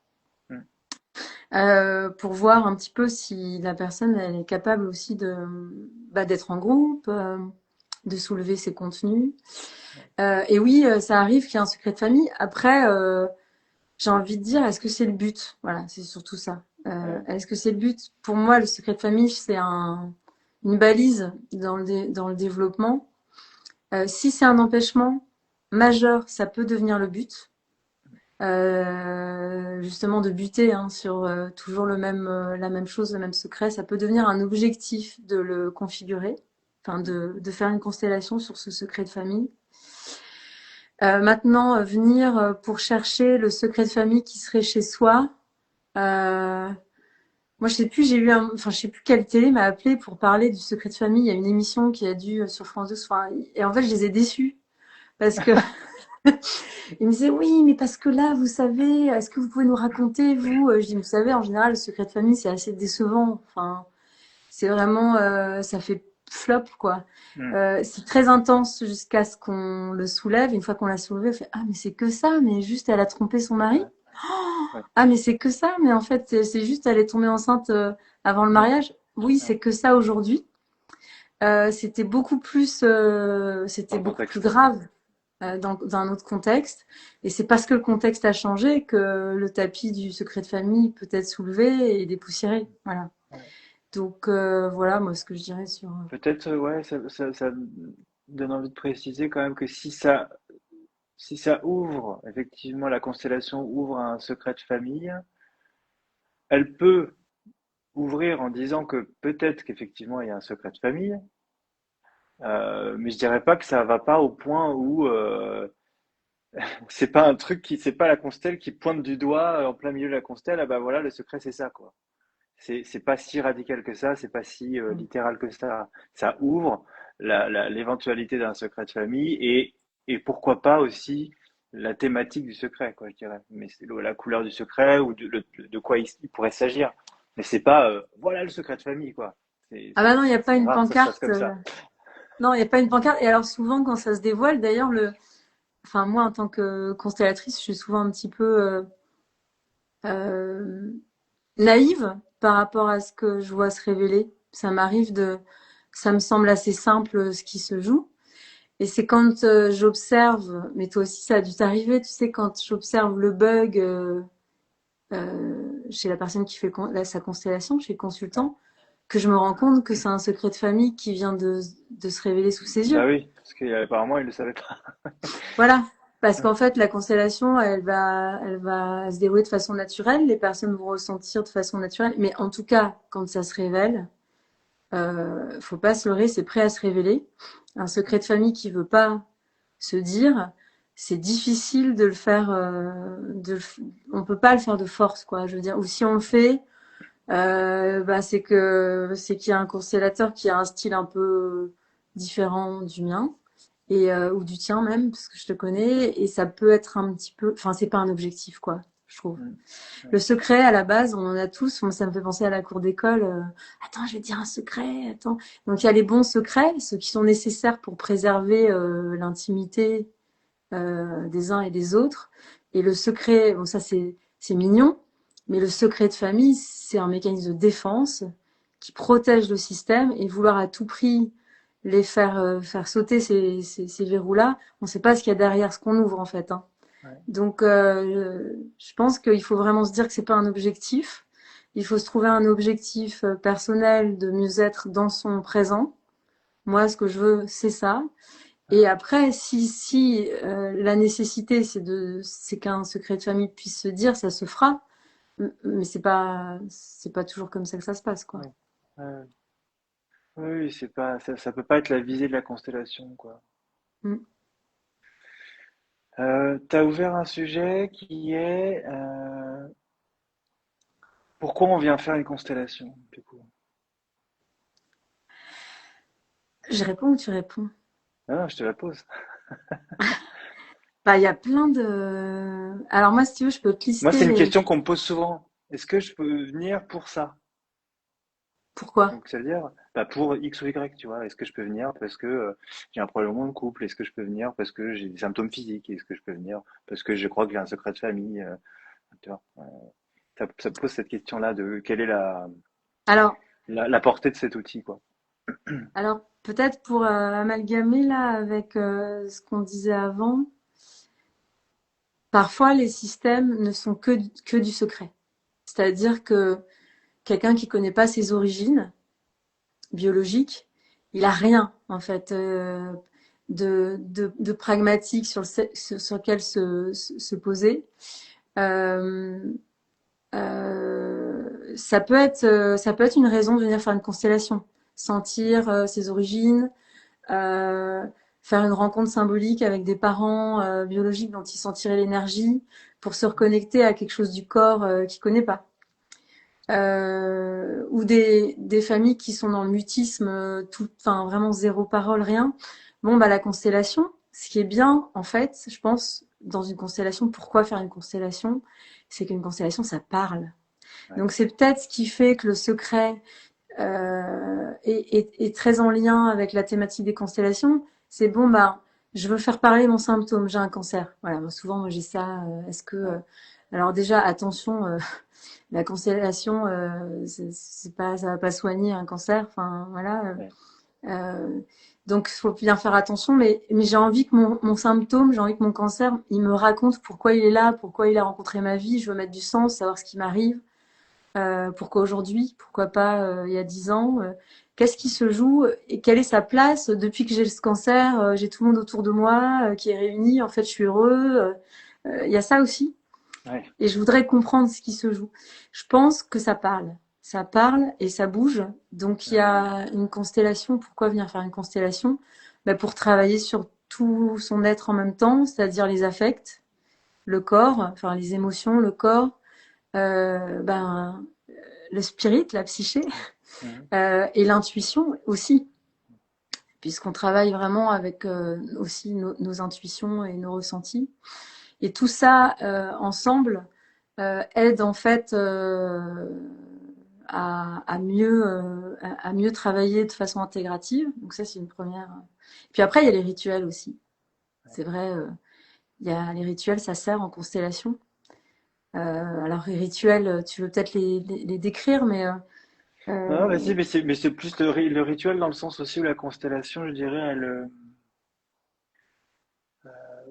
Mm. pour voir un petit peu si la personne elle est capable aussi de d'être en groupe, de soulever ses contenus. Et oui, ça arrive qu'il y ait un secret de famille. Après, j'ai envie de dire, est-ce que c'est le but? Voilà, c'est surtout ça. Ouais. Est-ce que c'est le but? Pour moi, le secret de famille, c'est une balise dans le développement. Si c'est un empêchement majeur, ça peut devenir le but. Justement, de buter hein, sur toujours la même chose, le même secret, ça peut devenir un objectif de le configurer, enfin de faire une constellation sur ce secret de famille. Maintenant, venir pour chercher le secret de famille qui serait chez soi. Euh, Moi, je sais plus, enfin, je sais plus quelle télé m'a appelé pour parler du secret de famille. Il y a une émission qui a dû sur France 2. Enfin, et en fait, je les ai déçus parce que ils me disaient oui, mais parce que là, vous savez, est-ce que vous pouvez nous raconter vous? Je dis, vous savez, en général, le secret de famille, c'est assez décevant. Enfin, c'est vraiment, ça fait flop quoi. Mm. C'est très intense jusqu'à ce qu'on le soulève. Une fois qu'on l'a soulevé, on fait ah mais c'est que ça, mais juste elle a trompé son mari. Ouais, ouais. Ah, mais c'est que ça, mais en fait, c'est juste, elle est tombée enceinte avant le Mm. mariage. Oui, Ouais. c'est que ça aujourd'hui. Dans C'était le beaucoup plus contexte. grave dans un autre contexte. Et c'est parce que le contexte a changé que le tapis du secret de famille peut être soulevé et dépoussiéré. Voilà. Ouais. Donc voilà, moi, ce que je dirais sur. Peut-être, ouais, ça me donne envie de préciser quand même que si ça ouvre, effectivement, la constellation ouvre un secret de famille, elle peut ouvrir en disant que peut-être qu'effectivement il y a un secret de famille, mais je dirais pas que ça va pas au point où c'est pas un truc c'est pas la constelle qui pointe du doigt en plein milieu de la constelle, ah bah voilà, le secret c'est ça, quoi. C'est pas si radical que ça, c'est pas si littéral que ça. Ça ouvre l'éventualité d'un secret de famille et pourquoi pas aussi la thématique du secret, quoi, je dirais. Mais c'est la couleur du secret ou de quoi il pourrait s'agir. Mais c'est pas voilà le secret de famille, quoi. Ah bah non, il n'y a pas C'est une rare que ça se passe pancarte. comme ça. Non, il n'y a pas une pancarte. Et alors souvent, quand ça se dévoile, d'ailleurs, enfin moi, en tant que constellatrice, je suis souvent un petit peu euh, naïve par rapport à ce que je vois se révéler. Ça me semble assez simple ce qui se joue. Et c'est quand j'observe, mais toi aussi ça a dû t'arriver, tu sais, quand j'observe le bug chez la personne qui fait sa constellation, chez le Ouais. consultant, que je me rends compte que c'est un secret de famille qui vient de se révéler sous ses Bah yeux. oui, parce qu'apparemment il le savait pas. Voilà. Parce qu'en fait, la constellation, elle va se dérouler de façon naturelle. Les personnes vont ressentir de façon naturelle. Mais en tout cas, quand ça se révèle, faut pas se leurrer, c'est prêt à se révéler. Un secret de famille qui veut pas se dire, c'est difficile de le faire. On peut pas le faire de force, quoi. Je veux dire, ou si on le fait, bah c'est qu'il y a un constellateur qui a un style un peu différent du mien et ou du tien même, parce que je te connais, et ça peut être un petit peu. Enfin, c'est pas un objectif, quoi. Je trouve. Mm. Le Ouais. secret, à la base, on en a tous. Moi, ça me fait penser à la cour d'école. Attends, je vais te dire un secret. Attends. Donc, il y a les bons secrets, ceux qui sont nécessaires pour préserver l'intimité des uns et des autres. Et le secret, bon, ça, c'est mignon. Mais le secret de famille, c'est un mécanisme de défense qui protège le système et vouloir à tout prix faire sauter ces verrous-là, on ne sait pas ce qu'il y a derrière ce qu'on ouvre, en fait. Hein. Ouais. Donc, je pense qu'il faut vraiment se dire que c'est pas un objectif. Il faut se trouver un objectif personnel de mieux-être dans son présent. Moi, ce que je veux, c'est ça. Et après, si la nécessité, c'est qu'un secret de famille puisse se dire, ça se fera. Mais c'est pas toujours comme ça que ça se passe, quoi. Ouais. Ouais. Oui, c'est pas, ça peut pas être la visée de la constellation, quoi. Mm. Tu as ouvert un sujet qui est Pourquoi on vient faire une constellation, du coup? Je réponds ou tu réponds? Ah, je te la pose. Bah, il y a plein de... Alors moi, si tu veux, je peux te Moi, lister c'est une les... question qu'on me pose souvent. Est-ce que je peux venir pour ça? Pourquoi? Donc, ça veut dire, bah, pour X ou Y, tu vois. Est-ce que je peux venir parce que j'ai un problème dans mon couple? Est-ce que je peux venir parce que j'ai des symptômes physiques? Est-ce que je peux venir parce que je crois que j'ai un secret de famille? Tu vois. Ça pose cette question-là de quelle est Alors, la portée de cet outil, quoi. alors peut-être pour amalgamer là avec ce qu'on disait avant, parfois les systèmes ne sont que du secret. C'est-à-dire que quelqu'un qui connaît pas ses origines biologiques, il a rien en fait de pragmatique sur lequel se poser. Euh, ça peut être une raison de venir faire une constellation, sentir ses origines, euh, faire une rencontre symbolique avec des parents biologiques dont il sentirait l'énergie pour se reconnecter à quelque chose du corps qu'il connaît pas. Ou des familles qui sont dans le mutisme, enfin vraiment zéro parole, rien. Bon, bah la constellation, ce qui est bien, en fait, je pense, dans une constellation, pourquoi faire une constellation? C'est qu'une constellation, ça parle. Ouais. Donc c'est peut-être ce qui fait que le secret est très en lien avec la thématique des constellations. C'est bon, bah, je veux faire parler mon symptôme, j'ai un cancer. Voilà, moi, souvent, moi j'ai ça. Est-ce que, Ouais. alors déjà, attention, la constellation, c'est pas, ça va pas soigner un cancer. Enfin, voilà. Ouais. Euh, donc, il faut bien faire attention. Mais j'ai envie que mon symptôme, j'ai envie que mon cancer, il me raconte pourquoi il est là, pourquoi il a rencontré ma vie. Je veux mettre du sens, savoir ce qui m'arrive. Pourquoi aujourd'hui? Pourquoi pas il y a 10 ans? Qu'est-ce qui se joue et quelle est sa place depuis que j'ai ce cancer? J'ai tout le monde autour de moi qui est réuni. En fait, je suis heureux. Il y a ça aussi. Ouais. Et je voudrais comprendre ce qui se joue. Je pense que ça parle. Ça parle et ça bouge. Donc il y Hum, a une constellation. Pourquoi venir faire une constellation? Ben, pour travailler sur tout son être en même temps, c'est-à-dire les affects, le corps, enfin les émotions, le corps, ben le spirit, la psyché, hum, et l'intuition aussi, puisqu'on travaille vraiment avec aussi nos intuitions et nos ressentis. Et tout ça ensemble aide en fait à mieux travailler de façon intégrative. Donc ça, c'est une première. Puis après, il y a les rituels aussi. C'est vrai, il y a les rituels, ça sert en constellation. Alors les rituels, tu veux peut-être les décrire, mais non, vas-y, euh, mais c'est plus le rituel dans le sens aussi où la constellation, je dirais, elle,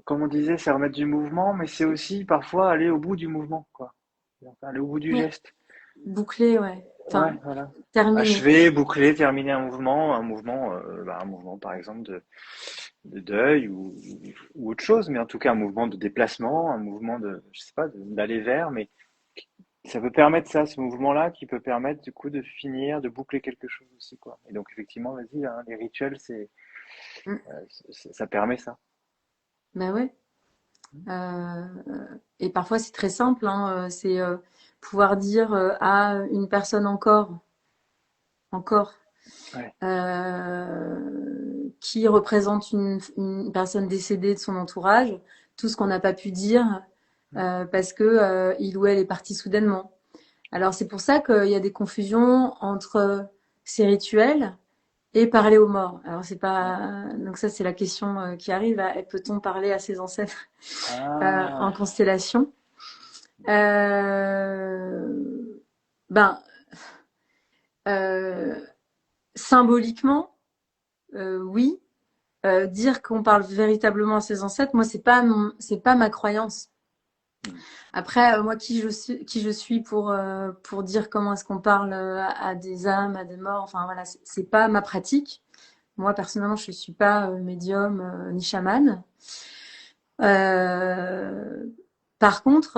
comme on disait, c'est remettre du mouvement, mais c'est aussi parfois aller au bout du mouvement, quoi. Enfin, aller au bout du oui, geste. bouclé, ouais. Ouais, Enfin, voilà. terminé. Achever, boucler, terminer un mouvement par exemple de deuil ou autre chose, mais en tout cas un mouvement de déplacement, un mouvement de, je sais pas, d'aller vers, mais ça peut permettre ça, ce mouvement-là, qui peut permettre du coup de finir, de boucler quelque chose aussi, quoi. Et donc effectivement, vas-y, hein, les rituels, Mm. ça permet ça. Ben ouais. Euh, et parfois c'est très simple, hein, c'est pouvoir dire à une personne encore, Ouais. qui représente une personne décédée de son entourage, tout ce qu'on n'a pas pu dire parce que il ou elle est parti soudainement. Alors c'est pour ça qu'il y a des confusions entre ces rituels et parler aux morts. Alors c'est Ouais. pas donc ça c'est la question qui arrive. Peut-on parler à ses ancêtres en Ah, constellation? Euh, ben euh, symboliquement, oui. Dire qu'on parle véritablement à ses ancêtres, moi c'est pas ma croyance. hmm, Après, moi qui je suis pour dire comment est-ce qu'on parle à des âmes, à des morts. Enfin voilà, c'est pas ma pratique. Moi personnellement, je suis pas médium ni chamane. Euh, Par contre,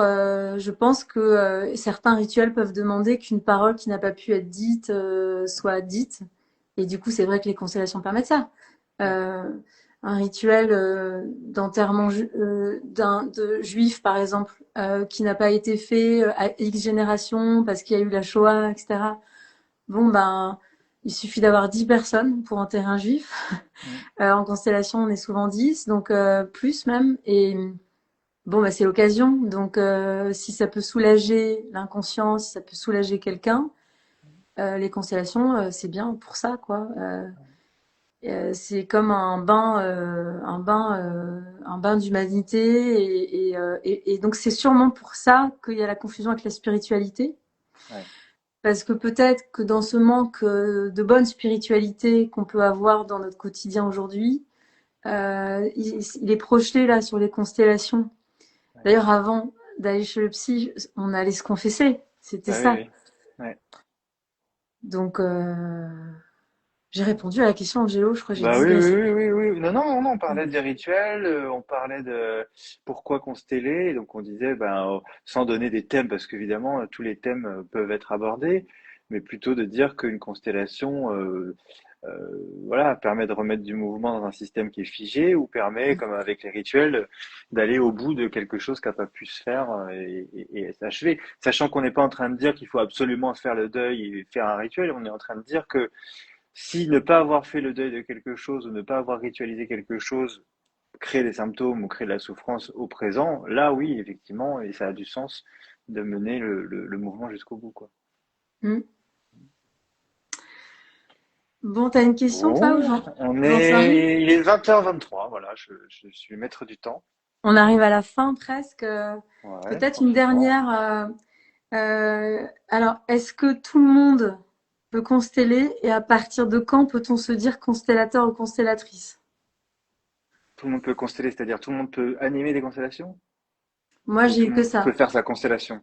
je pense que certains rituels peuvent demander qu'une parole qui n'a pas pu être dite soit dite. Et du coup, c'est vrai que les constellations permettent ça. ouais. Euh, un rituel d'enterrement de juif, par exemple, qui n'a pas été fait à X générations parce qu'il y a eu la Shoah, etc. Bon, ben, il suffit d'avoir 10 personnes pour enterrer un juif. Mm. En constellation, on est souvent 10, donc plus même. Et bon, bah, c'est l'occasion. Donc, si ça peut soulager l'inconscient, si ça peut soulager quelqu'un, les constellations, c'est bien pour ça, quoi. C'est comme un bain d'humanité, et donc c'est sûrement pour ça qu'il y a la confusion avec la spiritualité, Ouais. parce que peut-être que dans ce manque de bonne spiritualité qu'on peut avoir dans notre quotidien aujourd'hui, il est projeté là sur les constellations. Ouais. D'ailleurs, avant d'aller chez le psy, on allait se confesser, c'était Bah oui, ça. oui. Ouais. Donc, j'ai répondu à la question, Angelo, je crois que j'ai Bah oui, oui, digressé. oui, oui, oui. Non, non, non, non, on parlait des rituels, on parlait de pourquoi consteller, et donc on disait, ben, sans donner des thèmes, parce qu'évidemment, tous les thèmes peuvent être abordés, mais plutôt de dire qu'une constellation, voilà, permet de remettre du mouvement dans un système qui est figé, ou permet, comme avec les rituels, d'aller au bout de quelque chose qui n'a pas pu se faire et s'achever. Sachant qu'on n'est pas en train de dire qu'il faut absolument faire le deuil et faire un rituel, on est en train de dire que si ne pas avoir fait le deuil de quelque chose ou ne pas avoir ritualisé quelque chose crée des symptômes ou crée de la souffrance au présent, là oui, effectivement, et ça a du sens de mener le mouvement jusqu'au bout, quoi. Hmm. Bon, t'as une question, toi, ou Bon, j'en sais rien. il est 20h23, voilà, je suis maître du temps. On arrive à la fin presque. Ouais, Peut-être une franchement. dernière. Alors, est-ce que tout le monde peut consteller, et à partir de quand peut-on se dire constellateur ou constellatrice? Tout le monde peut consteller, c'est-à-dire tout le monde peut animer des constellations Moi, ou j'ai tout eu le que monde peut ça. faire sa constellation.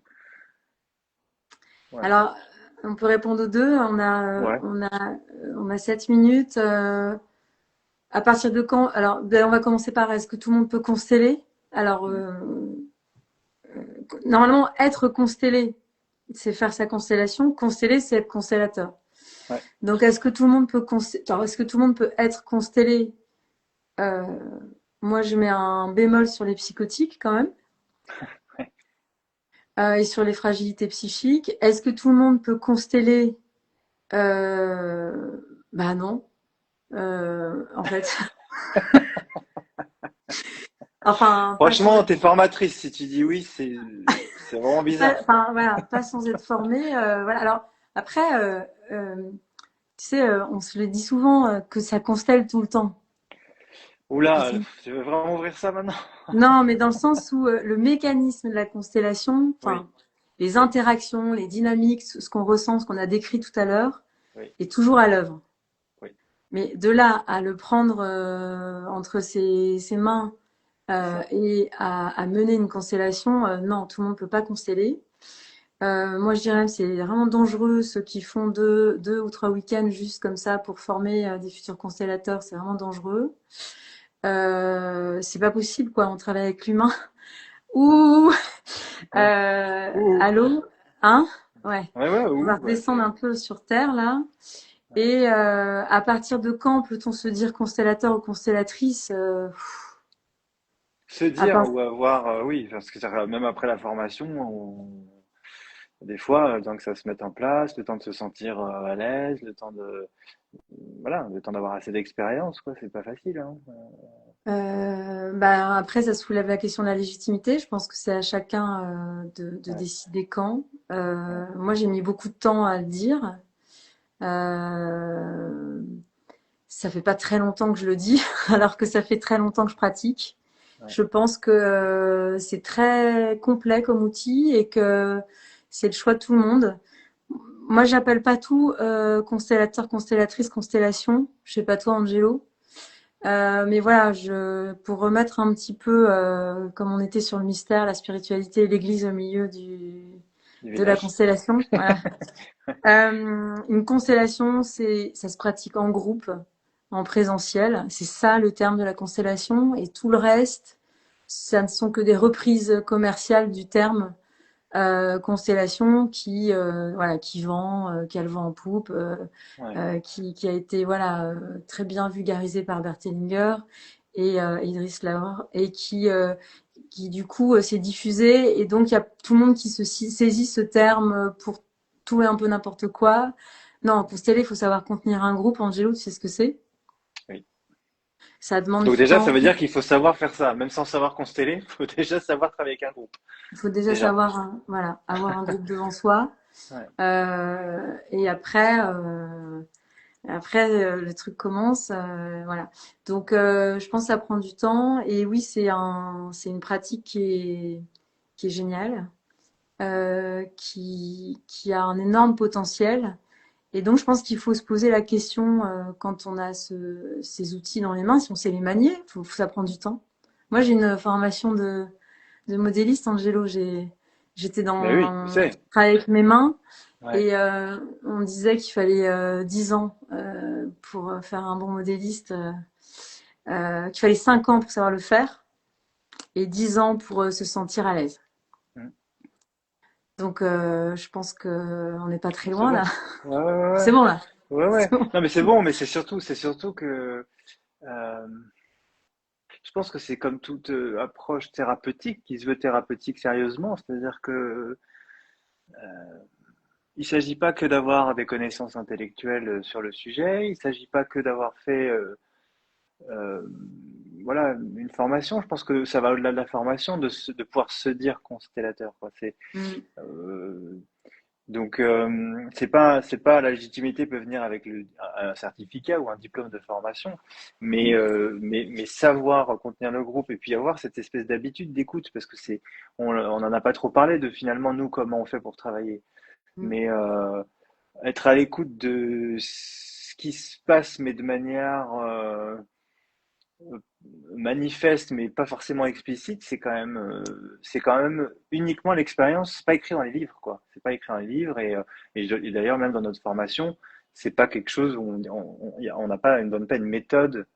Ouais, Alors, on peut répondre aux deux. ouais. On a 7 minutes. À partir de quand? Alors, ben, on va commencer par est-ce que tout le monde peut consteller? Alors, Mm. normalement, être constellé, c'est faire sa constellation. Consteller, c'est être constellateur. Ouais. Donc, est-ce que tout le monde peut être constellé? Euh, Moi, je mets un bémol sur les psychotiques quand même, et sur les fragilités psychiques. Est-ce que tout le monde peut consteller? Bah non. En fait, enfin, pas sans Franchement, être, t'es formatrice. Si tu dis oui, c'est vraiment bizarre. enfin voilà, pas sans être formé. Voilà. Alors après, tu sais, on se le dit souvent que ça constelle tout le temps. Et Oula, tu veux vraiment ouvrir ça maintenant? non, mais dans le sens où le mécanisme de la constellation, Oui, enfin, les oui, interactions, les dynamiques, ce qu'on ressent, ce qu'on a décrit tout à l'heure, oui, est toujours à l'œuvre. oui. Mais de là à le prendre entre ses mains C'est ça. et à mener une constellation, non, tout le monde peut pas consteller. Moi, je dirais même c'est vraiment dangereux ceux qui font deux ou trois week-ends juste comme ça pour former des futurs constellateurs. C'est vraiment dangereux. C'est pas possible, quoi. On travaille avec l'humain. Ouh, Ouais. Ouh. allô, hein? Ouais. Ouais, ouais, On va ouh, bah redescendre un c'est. peu sur Terre là. Ouais. Et à partir de quand peut-on se dire constellateur ou constellatrice? Se À dire part... ou avoir, oui, parce que même après la formation, des fois, le temps que ça se mette en place, le temps de se sentir à l'aise, le temps de, voilà, le temps d'avoir assez d'expérience, quoi, c'est pas facile, hein. Bah, après, ça soulève la question de la légitimité. Je pense que c'est à chacun de Ouais, décider quand. ouais, Moi, j'ai mis beaucoup de temps à le dire. Euh, Ça fait pas très longtemps que je le dis, alors que ça fait très longtemps que je pratique. ouais, Je pense que c'est très complet comme outil et que c'est le choix de tout le monde. Moi, j'appelle pas tout constellateur, constellatrice, constellation. Je sais pas toi, Angelo. Mais voilà, pour remettre un petit peu, comme on était sur le mystère, la spiritualité et l'Église au milieu du de la village. constellation. Voilà. Une constellation, ça se pratique en groupe, en présentiel. C'est ça le terme de la constellation. Et tout le reste, ça ne sont que des reprises commerciales du terme constellation qui vend, qui a le vent en poupe, Ouais, qui a été voilà très bien vulgarisé par Bert Hellinger Idriss Laor, et qui du coup s'est diffusé. Et donc, il y a tout le monde qui saisit ce terme pour tout et un peu n'importe quoi. Non, consteller, il faut savoir contenir un groupe. Angelo, tu sais ce que c'est? Oui. Ça demande Donc du déjà, ça temps. veut dire qu'il faut savoir faire ça, même sans savoir consteller, il faut déjà savoir travailler avec un groupe. Il faut déjà Déjà. savoir, voilà, avoir un groupe devant soi. Ouais. Et après, le truc commence, voilà. Donc, je pense que ça prend du temps. Et oui, c'est une pratique qui est géniale, qui a un énorme potentiel. Et donc, je pense qu'il faut se poser la question, quand on a ces outils dans les mains, si on sait les manier, ça prend du temps. Moi, j'ai une formation de modéliste, Angelo. J'étais Mais oui, je dans, sais. je travaillais avec mes mains. Ouais. Et on disait qu'il fallait 10 ans pour faire un bon modéliste, qu'il fallait 5 ans pour savoir le faire et 10 ans pour se sentir à l'aise. Mm. Donc je pense que on n'est pas très C'est loin là. bon. Ouais, ouais, ouais, C'est ouais. bon là. Ouais, C'est ouais. bon. Non, mais c'est bon, mais c'est surtout que euh, je pense que c'est comme toute approche thérapeutique qui se veut thérapeutique sérieusement, c'est-à-dire que il s'agit pas que d'avoir des connaissances intellectuelles sur le sujet, il s'agit pas que d'avoir fait euh, voilà une formation. Je pense que ça va au-delà de la formation, de pouvoir se dire constellateur, quoi. Mm, Euh, Donc, c'est pas la légitimité peut venir avec un certificat ou un diplôme de formation, mais savoir contenir le groupe et puis avoir cette espèce d'habitude d'écoute, parce que on en a pas trop parlé de finalement nous comment on fait pour travailler, mm. mais être à l'écoute de ce qui se passe, mais de manière manifeste, mais pas forcément explicite, c'est quand même uniquement l'expérience. C'est pas écrit dans les livres, quoi. C'est pas écrit dans les livres et d'ailleurs même dans notre formation, c'est pas quelque chose où on n'a pas, on ne donne pas une méthode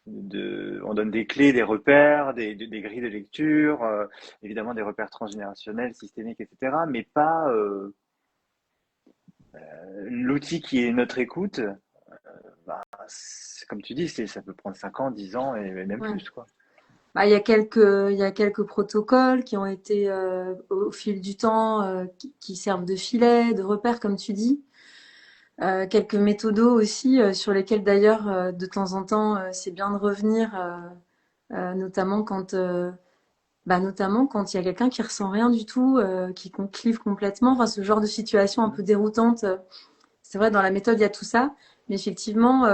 on donne des clés, des repères, des grilles de lecture, évidemment des repères transgénérationnels, systémiques, etc. Mais pas l'outil qui est notre écoute. Bah, comme tu dis, ça peut prendre 5 ans, 10 ans et même Ouais. plus, quoi. Bah, il y a quelques protocoles qui ont été au fil du temps, qui servent de filet, de repère, comme tu dis. Quelques méthodos aussi, sur lesquels d'ailleurs, de temps en temps, c'est bien de revenir, notamment notamment quand il y a quelqu'un qui ressent rien du tout, qui clive complètement. Enfin, ce genre de situation un peu déroutante. C'est vrai, dans la méthode, il y a tout ça, mais effectivement,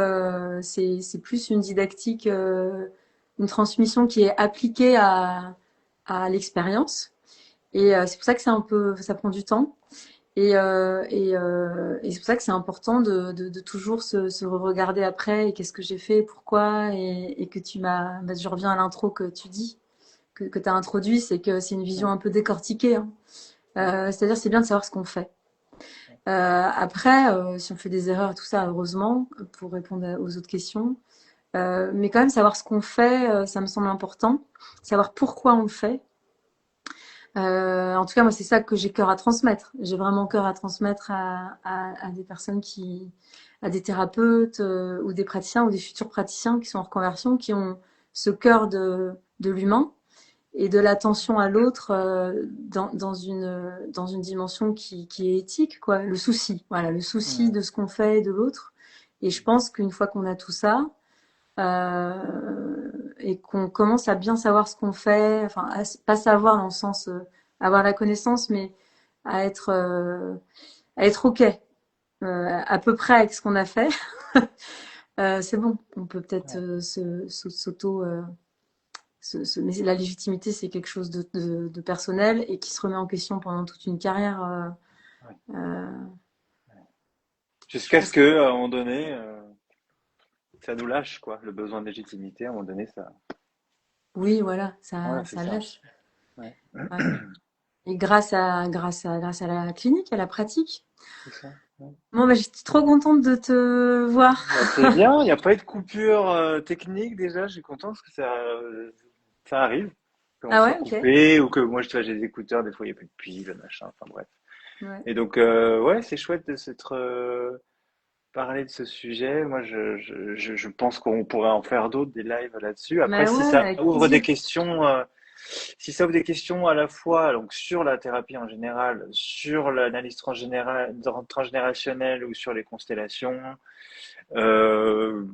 c'est plus une didactique, une transmission qui est appliquée à l'expérience. Et c'est pour ça que ça prend du temps. Et c'est pour ça que c'est important de toujours se regarder après et qu'est-ce que j'ai fait, pourquoi, et que je reviens à l'intro que tu dis, que tu as introduit, c'est que c'est une vision un peu décortiquée, hein. C'est-à-dire c'est bien de savoir ce qu'on fait. Après, si on fait des erreurs et tout ça, heureusement, pour répondre aux autres questions. Mais quand même savoir ce qu'on fait, ça me semble important. Savoir pourquoi on le fait. En tout cas, moi, c'est ça que j'ai cœur à transmettre. J'ai vraiment cœur à transmettre à des personnes à des thérapeutes, ou des praticiens ou des futurs praticiens qui sont en reconversion, qui ont ce cœur de l'humain et de l'attention à l'autre, dans une dimension qui est éthique, quoi. Le souci, voilà, le souci Mm. de ce qu'on fait et de l'autre. Et je pense qu'une fois qu'on a tout ça, et qu'on commence à bien savoir ce qu'on fait, enfin, pas savoir dans le sens avoir la connaissance, mais à être, euh, à être OK, à peu près avec ce qu'on a fait, c'est bon. On peut peut-être Ouais, s'auto. Mais la légitimité, c'est quelque chose de personnel et qui se remet en question pendant toute une carrière. ouais. Euh, je Jusqu'à ce pense. que, à un moment donné, ça nous lâche, quoi. Le besoin de légitimité, à un moment donné, ça. Oui, voilà, Voilà, c'est ça ça. lâche. Ouais. Ouais. Et grâce à la clinique, à la pratique. C'est ça. Ouais. Bon, bah, j'étais trop contente de te voir. Bah, c'est bien, il n'y a pas eu de coupure technique déjà, je suis content parce que ça arrive, qu'on Ah soit ouais, ok. coupé ou que moi je vois, j'ai des écouteurs, des fois il n'y a plus de pile, machin, enfin bref. Ouais. Et donc, ouais, c'est chouette de s'être. parler de ce sujet. Moi, je pense qu'on pourrait en faire d'autres, des lives là-dessus. Après, Bah si ouais, ça avec ouvre des plaisir. questions, si ça ouvre des questions à la fois donc sur la thérapie en général, sur l'analyse transgénérationnelle ou sur les constellations, euh,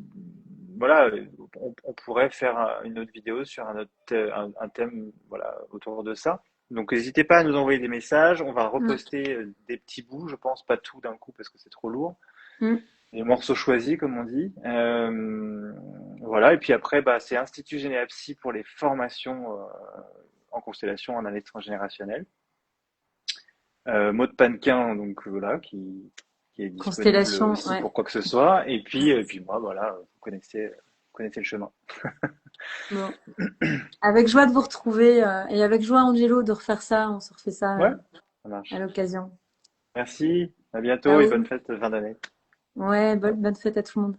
voilà, on pourrait faire une autre vidéo sur un autre un thème, voilà, autour de ça. Donc n'hésitez pas à nous envoyer des messages. On va Mm, reposter des petits bouts, je pense, pas tout d'un coup parce que c'est trop lourd. mm. Les morceaux choisis, comme on dit. Voilà, et puis après, bah, c'est Institut Généapsy pour les formations en constellation en analyse transgénérationnelle. Maud Panquin, donc voilà, qui est disponible Constellation, aussi ouais. pour quoi que ce soit. Et puis moi, voilà, vous connaissez le chemin. Bon. Avec joie de vous retrouver et avec joie, Angelo, de refaire ça. On se refait ça Ouais, ça à marche. l'occasion. Merci, à bientôt et bonne Ciao. fête de fin d'année. Ouais, bonne fête à tout le monde.